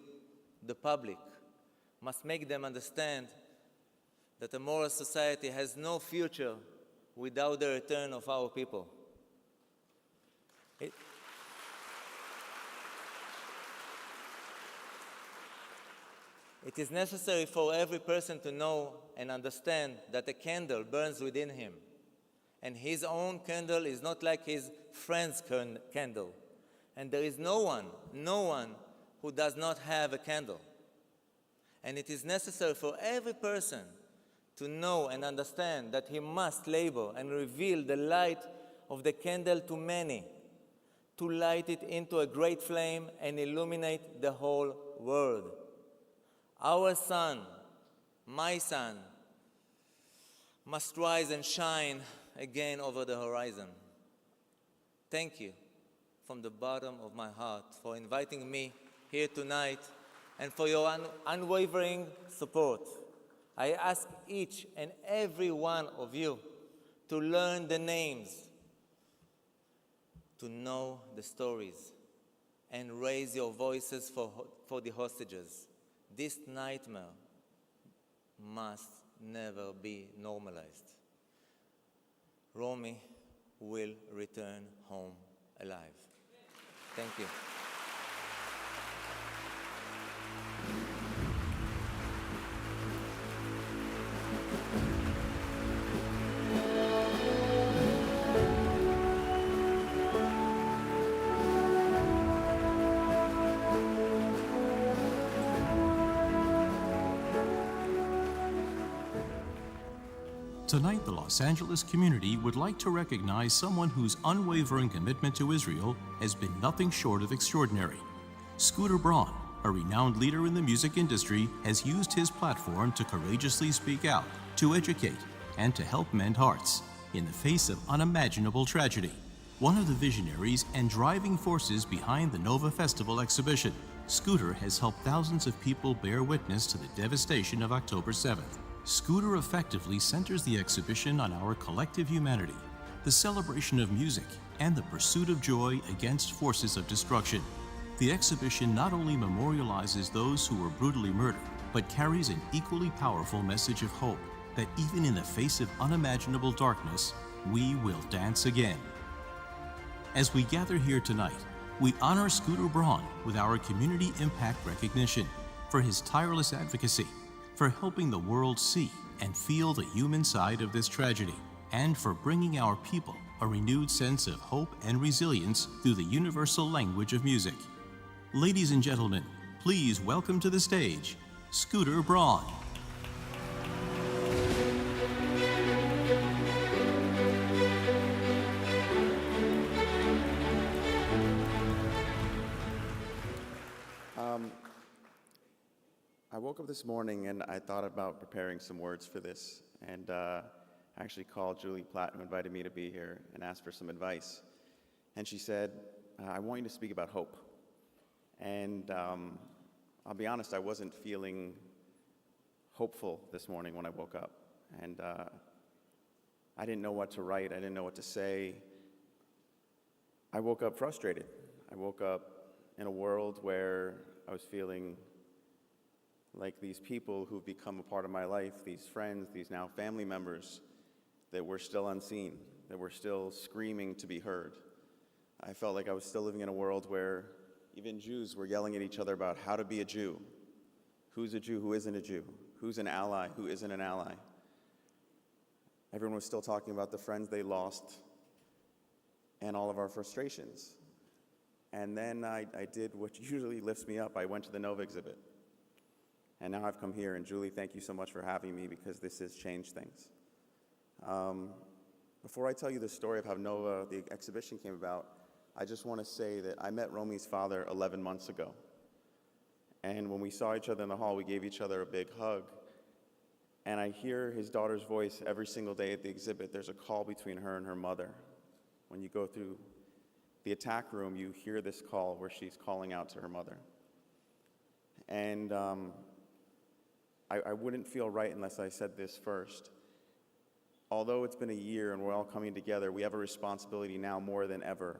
the public, must make them understand that a moral society has no future without the return of our people. It is necessary for every person to know and understand that a candle burns within him, and his own candle is not like his friend's candle. And there is no one who does not have a candle. And it is necessary for every person to know and understand that he must labor and reveal the light of the candle to many, to light it into a great flame and illuminate the whole world. Our sun, my sun, must rise and shine again over the horizon. Thank you from the bottom of my heart for inviting me here tonight and for your unwavering support. I ask each and every one of you to learn the names, to know the stories, and raise your voices for the hostages. This nightmare must never be normalized. Romy will return home alive. Thank you. Tonight, the Los Angeles community would like to recognize someone whose unwavering commitment to Israel has been nothing short of extraordinary. Scooter Braun, a renowned leader in the music industry, has used his platform to courageously speak out, to educate, and to help mend hearts in the face of unimaginable tragedy. One of the visionaries and driving forces behind the Nova Festival exhibition, Scooter has helped thousands of people bear witness to the devastation of October 7th. Scooter effectively centers the exhibition on our collective humanity, the celebration of music, and the pursuit of joy against forces of destruction. The exhibition not only memorializes those who were brutally murdered, but carries an equally powerful message of hope that even in the face of unimaginable darkness, we will dance again. As we gather here tonight, we honor Scooter Braun with our Community Impact Recognition for his tireless advocacy, for helping the world see and feel the human side of this tragedy, and for bringing our people a renewed sense of hope and resilience through the universal language of music. Ladies and gentlemen, please welcome to the stage, Scooter Braun. I woke up this morning and I thought about preparing some words for this, and I actually called Julie Platt, who invited me to be here, and asked for some advice. And she said, I want you to speak about hope. And I'll be honest, I wasn't feeling hopeful this morning when I woke up. And I didn't know what to write. I didn't know what to say. I woke up frustrated. I woke up in a world where I was feeling like these people who've become a part of my life, these friends, these now family members, that were still unseen, that were still screaming to be heard. I felt like I was still living in a world where even Jews were yelling at each other about how to be a Jew. Who's a Jew, who isn't a Jew? Who's an ally, who isn't an ally? Everyone was still talking about the friends they lost and all of our frustrations. And then I did what usually lifts me up. I went to the Nova exhibit. And now I've come here, and Julie, thank you so much for having me, because this has changed things. Before I tell you the story of how Nova, the exhibition, came about, I just want to say that I met Romy's father 11 months ago. And when we saw each other in the hall, we gave each other a big hug. And I hear his daughter's voice every single day at the exhibit. There's a call between her and her mother. When you go through the attack room, you hear this call where she's calling out to her mother. And I wouldn't feel right unless I said this first. Although it's been a year and we're all coming together, we have a responsibility now more than ever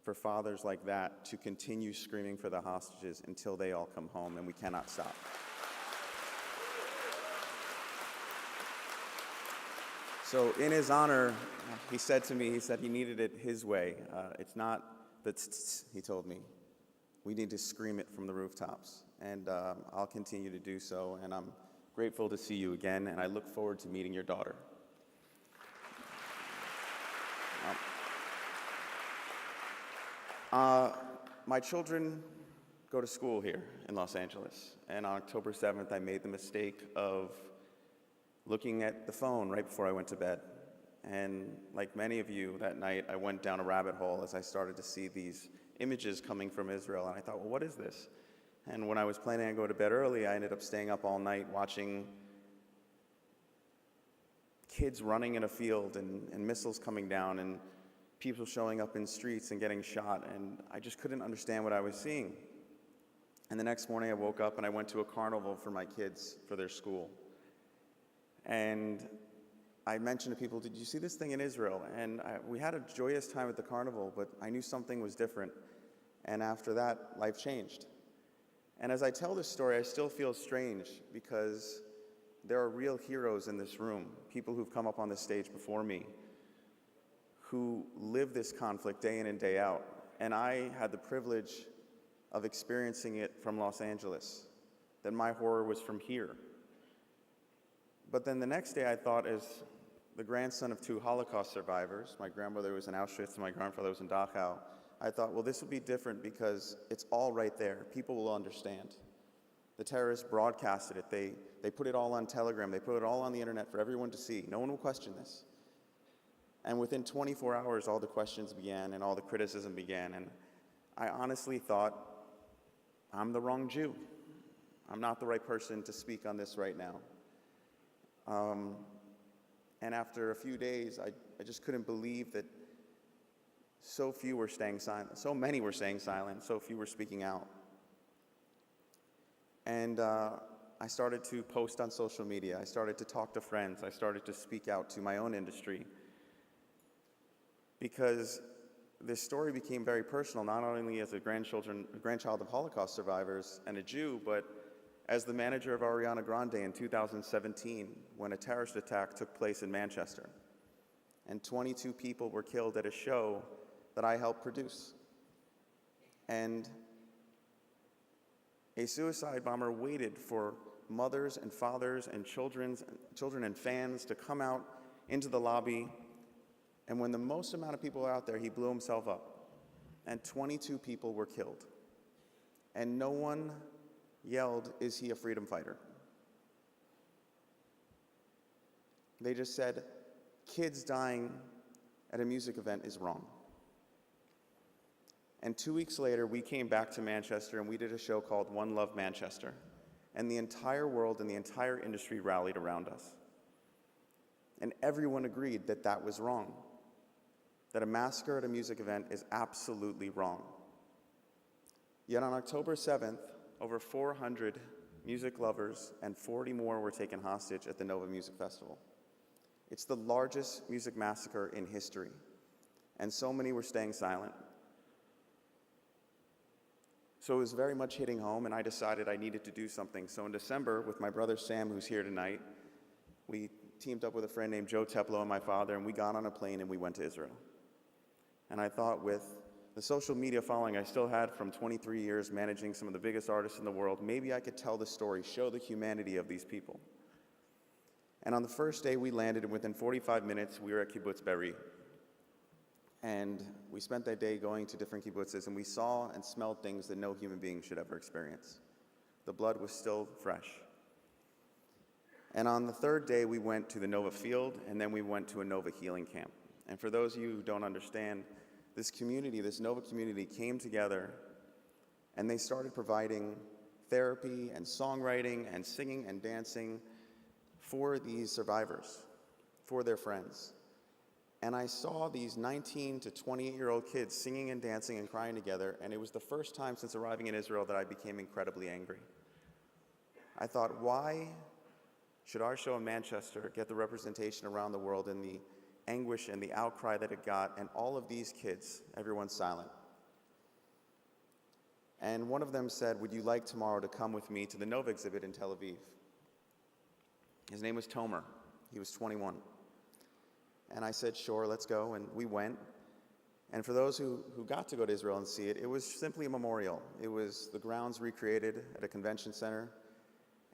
for fathers like that to continue screaming for the hostages until they all come home, and we cannot stop. So in his honor, he said to me, he said he needed it his way. It's not the tss, he told me. We need to scream it from the rooftops. And I'll continue to do so. And I'm grateful to see you again. And I look forward to meeting your daughter. My children go to school here in Los Angeles. And on October 7th, I made the mistake of looking at the phone right before I went to bed. And like many of you, that night I went down a rabbit hole as I started to see these images coming from Israel. And I thought, well, what is this? And when I was planning on going to bed early, I ended up staying up all night watching kids running in a field and missiles coming down and people showing up in streets and getting shot. And I just couldn't understand what I was seeing. And the next morning I woke up and I went to a carnival for my kids for their school. And I mentioned to people, did you see this thing in Israel? And we had a joyous time at the carnival, but I knew something was different. And after that, life changed. And as I tell this story, I still feel strange because there are real heroes in this room, people who've come up on this stage before me, who live this conflict day in and day out. And I had the privilege of experiencing it from Los Angeles, that my horror was from here. But then the next day I thought, as the grandson of two Holocaust survivors, my grandmother was in Auschwitz and my grandfather was in Dachau, I thought, well, this will be different because it's all right there. People will understand. The terrorists broadcasted it. They put it all on Telegram. They put it all on the internet for everyone to see. No one will question this. And within 24 hours, all the questions began and all the criticism began. And I honestly thought, I'm the wrong Jew. I'm not the right person to speak on this right now. And after a few days, I just couldn't believe that so few were staying silent. So many were staying silent. So few were speaking out. And I started to post on social media. I started to talk to friends. I started to speak out to my own industry. Because this story became very personal, not only as a grandchild of Holocaust survivors and a Jew, but as the manager of Ariana Grande in 2017, when a terrorist attack took place in Manchester. And 22 people were killed at a show that I helped produce. And a suicide bomber waited for mothers and fathers and children and fans to come out into the lobby. And when the most amount of people were out there, he blew himself up. And 22 people were killed. And no one yelled, "Is he a freedom fighter?" They just said, kids dying at a music event is wrong. And 2 weeks later, we came back to Manchester and we did a show called One Love Manchester. And the entire world and the entire industry rallied around us. And everyone agreed that that was wrong. that a massacre at a music event is absolutely wrong. Yet on October 7th, over 400 music lovers and 40 more were taken hostage at the Nova Music Festival. It's the largest music massacre in history, and so many were staying silent. So it was very much hitting home, and I decided I needed to do something. So in December, with my brother Sam, who's here tonight, we teamed up with a friend named Joe Teplo and my father, and we got on a plane and we went to Israel. And I thought, with the social media following I still had from 23 years managing some of the biggest artists in the world, maybe I could tell the story, show the humanity of these people. And on the first day we landed, and within 45 minutes we were at Kibbutz Be'eri. And we spent that day going to different kibbutzes, and we saw and smelled things that no human being should ever experience. The blood was still fresh. And on the third day, we went to the Nova Field, and then we went to a Nova Healing Camp. And for those of you who don't understand, this community, this Nova community, came together, and they started providing therapy and songwriting and singing and dancing for these survivors, for their friends. And I saw these 19 to 28-year-old kids singing and dancing and crying together, and it was the first time since arriving in Israel that I became incredibly angry. I thought, why should our show in Manchester get the representation around the world in the anguish and the outcry that it got, and all of these kids, everyone's silent? And one of them said, would you like tomorrow to come with me to the Nova exhibit in Tel Aviv? His name was Tomer. He was 21. And I said, sure, let's go, and we went. And for those who got to go to Israel and see it, it was simply a memorial. It was the grounds recreated at a convention center,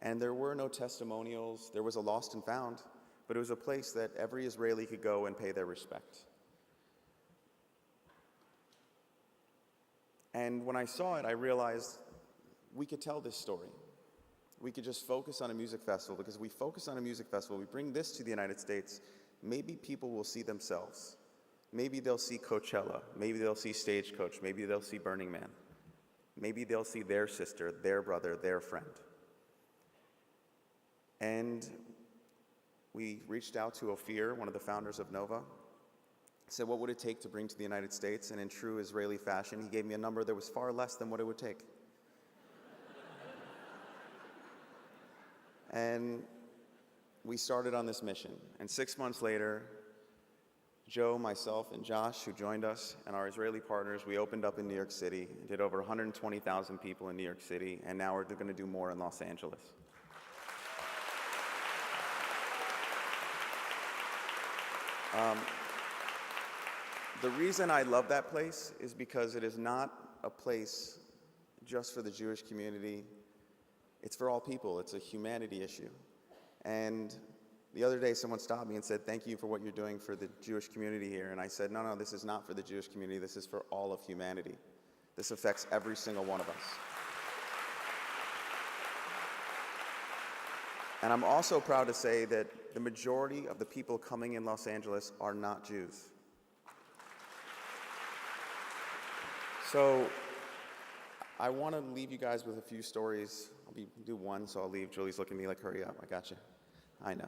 and there were no testimonials. There was a lost and found, but it was a place that every Israeli could go and pay their respect. And when I saw it, I realized we could tell this story. We could just focus on a music festival, because if we focus on a music festival, we bring this to the United States, maybe people will see themselves. Maybe they'll see Coachella. Maybe they'll see Stagecoach. Maybe they'll see Burning Man. Maybe they'll see their sister, their brother, their friend. And we reached out to Ophir, one of the founders of Nova, said, what would it take to bring to the United States? And in true Israeli fashion, he gave me a number that was far less than what it would take. And we started on this mission. And 6 months later, Joe, myself, and Josh, who joined us, and our Israeli partners, we opened up in New York City, did over 120,000 people in New York City, and now we're going to do more in Los Angeles. The reason I love that place is because it is not a place just for the Jewish community. It's for all people. It's a humanity issue. And the other day, someone stopped me and said, thank you for what you're doing for the Jewish community here. And I said, no, this is not for the Jewish community. This is for all of humanity. This affects every single one of us. And I'm also proud to say that the majority of the people coming in Los Angeles are not Jews. So I want to leave you guys with a few stories. I'll do one, so I'll leave. Julie's looking at me like, hurry up, I got you. I know.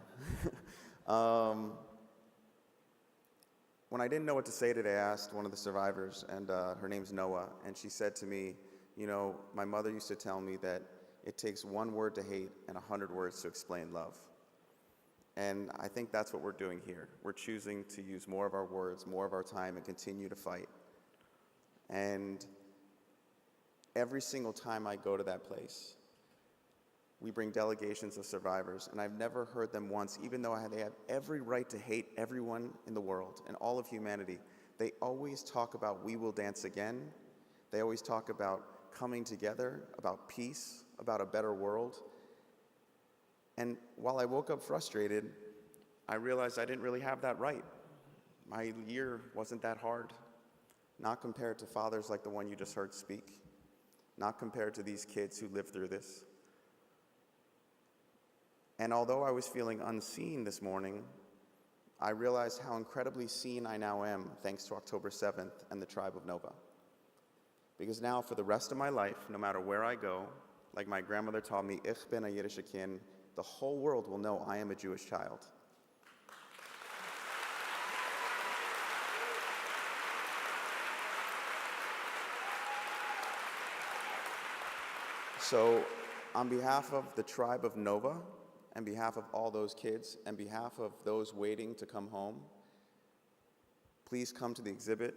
When I didn't know what to say today, I asked one of the survivors, and her name's Noah, and she said to me, you know, my mother used to tell me that it takes one word to hate and 100 words to explain love. And I think that's what we're doing here. We're choosing to use more of our words, more of our time, and continue to fight. And every single time I go to that place, we bring delegations of survivors, and I've never heard them once, even though they have every right to hate everyone in the world and all of humanity, they always talk about we will dance again. They always talk about coming together, about peace, about a better world. And while I woke up frustrated, I realized I didn't really have that right. My year wasn't that hard, not compared to fathers like the one you just heard speak, not compared to these kids who lived through this. And although I was feeling unseen this morning, I realized how incredibly seen I now am thanks to October 7th and the Tribe of Nova. Because now for the rest of my life, no matter where I go, like my grandmother taught me, Ich bin a Yiddish Kind, the whole world will know I am a Jewish child. So, on behalf of the tribe of Nova, on behalf of all those kids, on behalf of those waiting to come home, please come to the exhibit.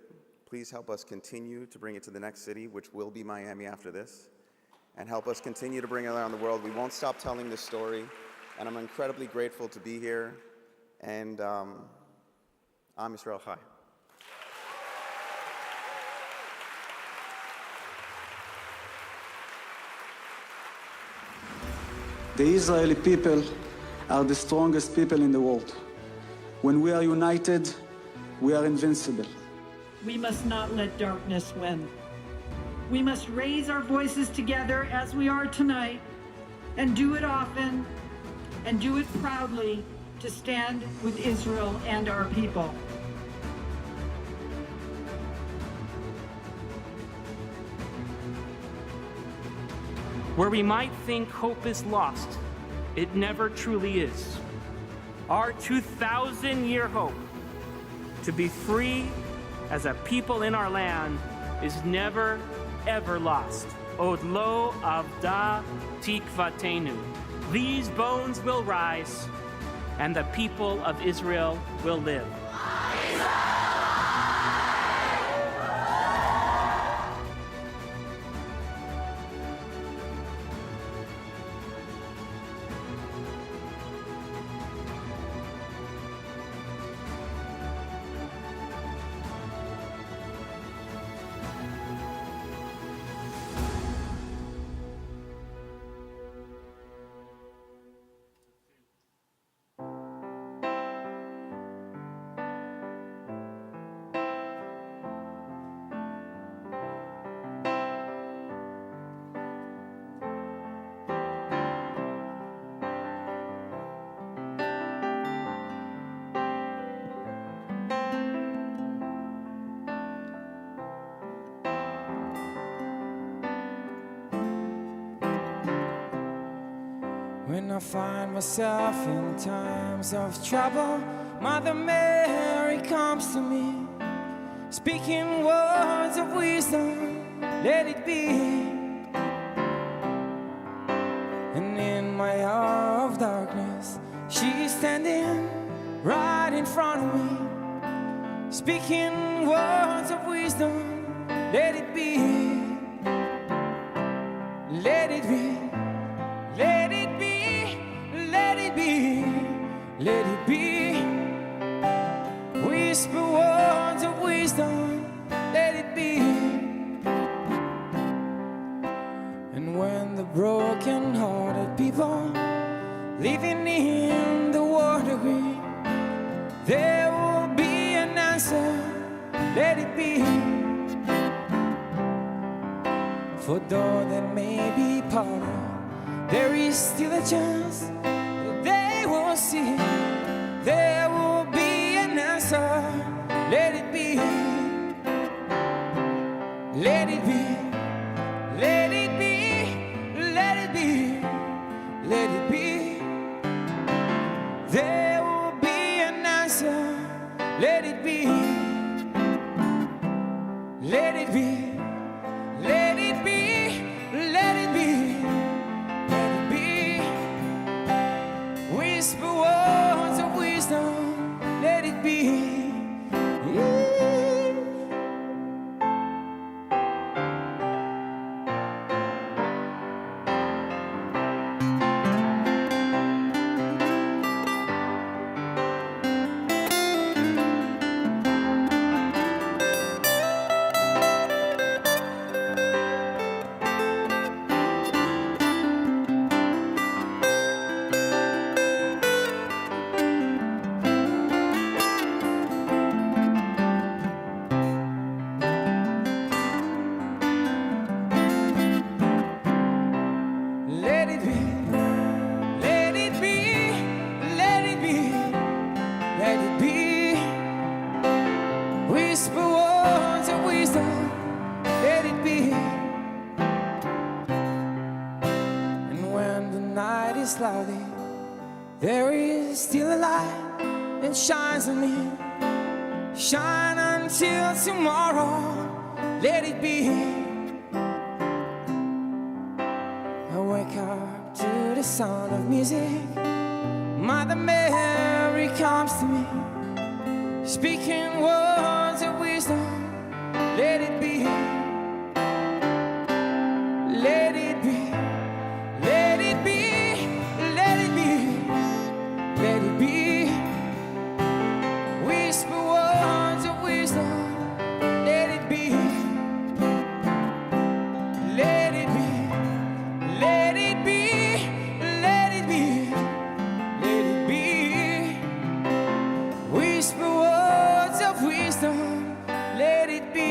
Please help us continue to bring it to the next city, which will be Miami after this, and help us continue to bring it around the world. We won't stop telling this story, and I'm incredibly grateful to be here, and Am Yisrael Chai. The Israeli people are the strongest people in the world. When we are united, we are invincible. We must not let darkness win. We must raise our voices together as we are tonight, and do it often, and do it proudly to stand with Israel and our people. Where we might think hope is lost, it never truly is. Our 2,000-year hope to be free as a people in our land is never, ever lost. Od lo avda tikvatenu. These bones will rise, and the people of Israel will live. When I find myself in times of trouble, Mother Mary comes to me, speaking words of wisdom, let it be. And in my hour of darkness, she's standing right in front of me, speaking words of wisdom, let it be. Let it be. Let it be, let it be, let it be. Whisper words of wisdom, let it be. And when the broken-hearted people living in the world agree, there will be an answer, let it be. For though there may be power, there is still a chance that they will see. There will be an answer. Let it be. Let it be. Let it be. Let it be. Let it be. There will be an answer. Let it be. Let it be. Let it be. Let it be. Whisper words of wisdom, let it be. Cloudy, there is still a light that shines on me. Shine until tomorrow, let it be. sound of music. Mother Mary comes to me, speaking words of wisdom. Let it be, let it be, let it be, let it be, let it be. Whisper words of wisdom. Let it be, let it be, let it be, let it be, let it be. Whisper words of wisdom. Let it be.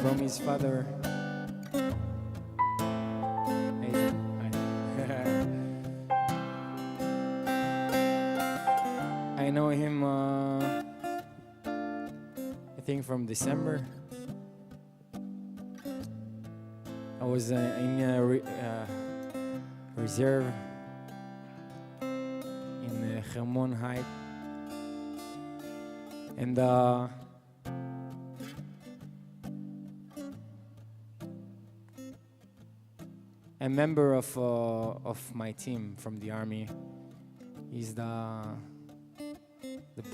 Romi's father. I know him, I think from December. I was in reserve in Hermon Heights. And a member of my team from the army. He's the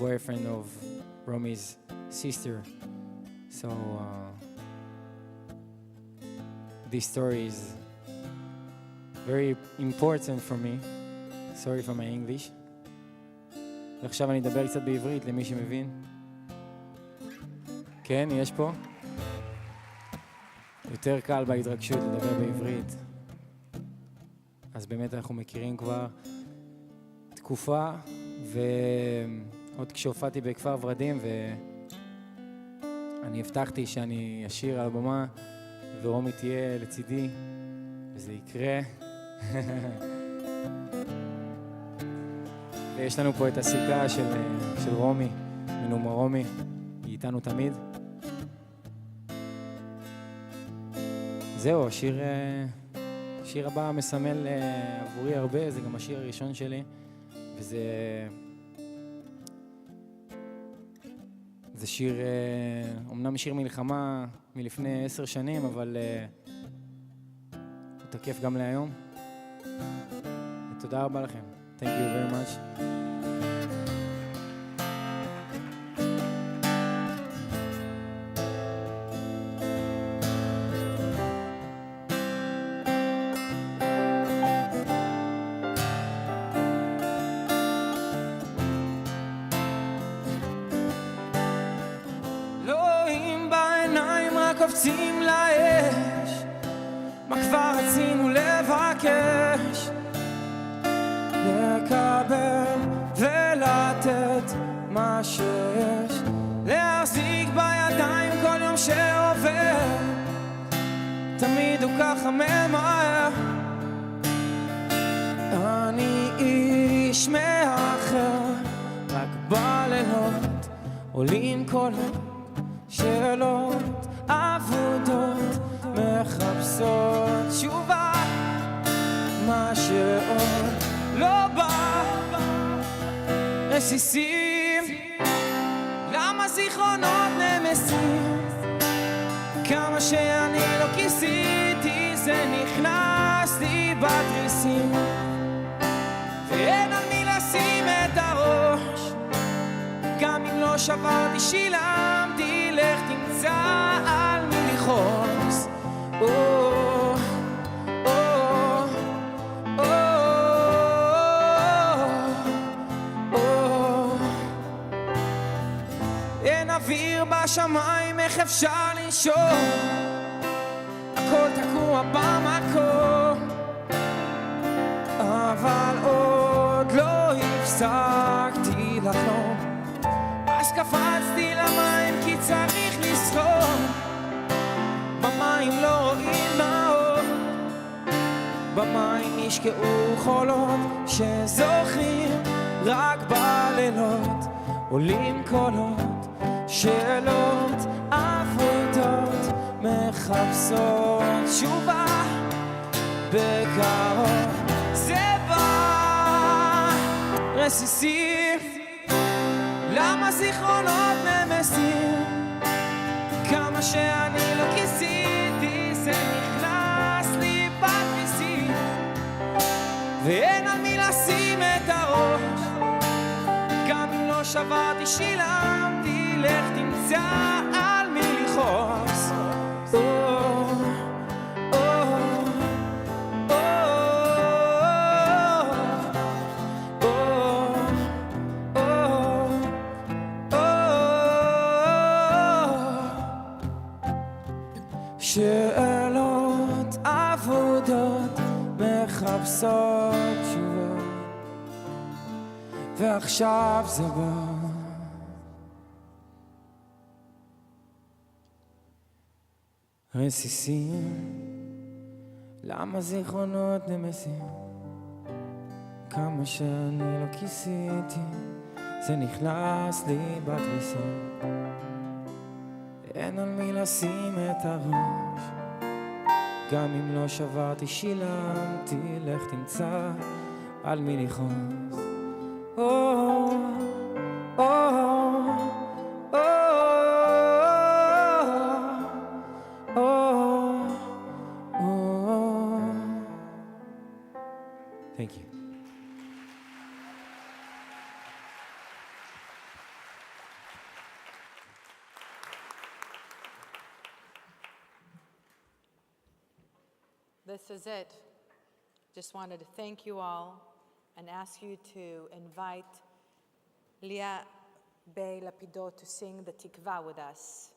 boyfriend of Romi's sister. So this story is very important for me. Sorry for my English. ועכשיו אני אדבר קצת בעברית למי שמבין. כן, יש פה. יותר קל בהתרגשות לדבר בעברית. אז באמת אנחנו מכירים כבר תקופה, ועוד כשהופעתי בכפר ורדים, ואני הבטחתי שאני אשיר על הבמה, ורומי תהיה לצידי, וזה יקרה. ויש לנו פה את הסיכה של רומי, מנומה רומי, היא איתנו תמיד. זהו, השיר הבא מסמל עבורי הרבה, זה גם השיר הראשון שלי, וזה שיר, אמנם שיר מלחמה מלפני 10 שנים, אבל הוא תקף גם להיום. ותודה רבה לכם. Thank you very much. קופצים לאש, מה כבר רצינו לבקש, לקבל ולתת מה שיש, להחזיק בידיים כל יום שעובר, תמיד הוא ככה ממהר. אני איש מאחר, רק בלילות עולים קולות, שאלות עבודות מחפשות תשובה, מה שעוד לא בא, רסיסים, למה זיכרונות נמסים, כמה שאני לא כיסיתי זה נכנס לי בתריסים, ואין על מי לשים את הראש, גם אם לא שברתי שילמתי, לך תמצא על מי לכעוס. אין אוויר בשמיים, איך אפשר לנשום? הכל תקוע במקום, אבל עוד לא הפסקתי הפסקתי לחלום, אז קפצתי למים כי צריך לזכור, במים לא רואים נאור, במים נשקעו חולות שזוכרים רק בלילות, עולים קולות, שאלות אבודות, מחפשות תשובה בקרוב. זה בא רסיסים, למה זיכרונות נמסים, כמה שאני לא כיסיתי זה נכנס לי בתריסים, ואין על מי לשים את הראש, גם אם לא שברתי שילמתי, לך תמצא על מי לכעוס. שאלות אבודות מחפשות תשובה, ועכשיו זה בא. רסיסים, למה זיכרונות נמסים, כמה שאני לא כיסיתי זה נכנס לי בתריסים, אין על מי לשים את הראש, גם אם לא שברתי שילמתי, לך תמצא על מי לכעוס. Thank you. This is it. Just wanted to thank you all and ask you to invite Leah Bey Lapidot to sing the Tikva with us.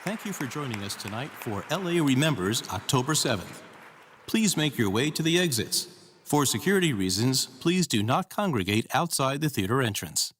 Thank you for joining us tonight for LA Remembers October 7th. Please make your way to the exits. For security reasons, please do not congregate outside the theater entrance.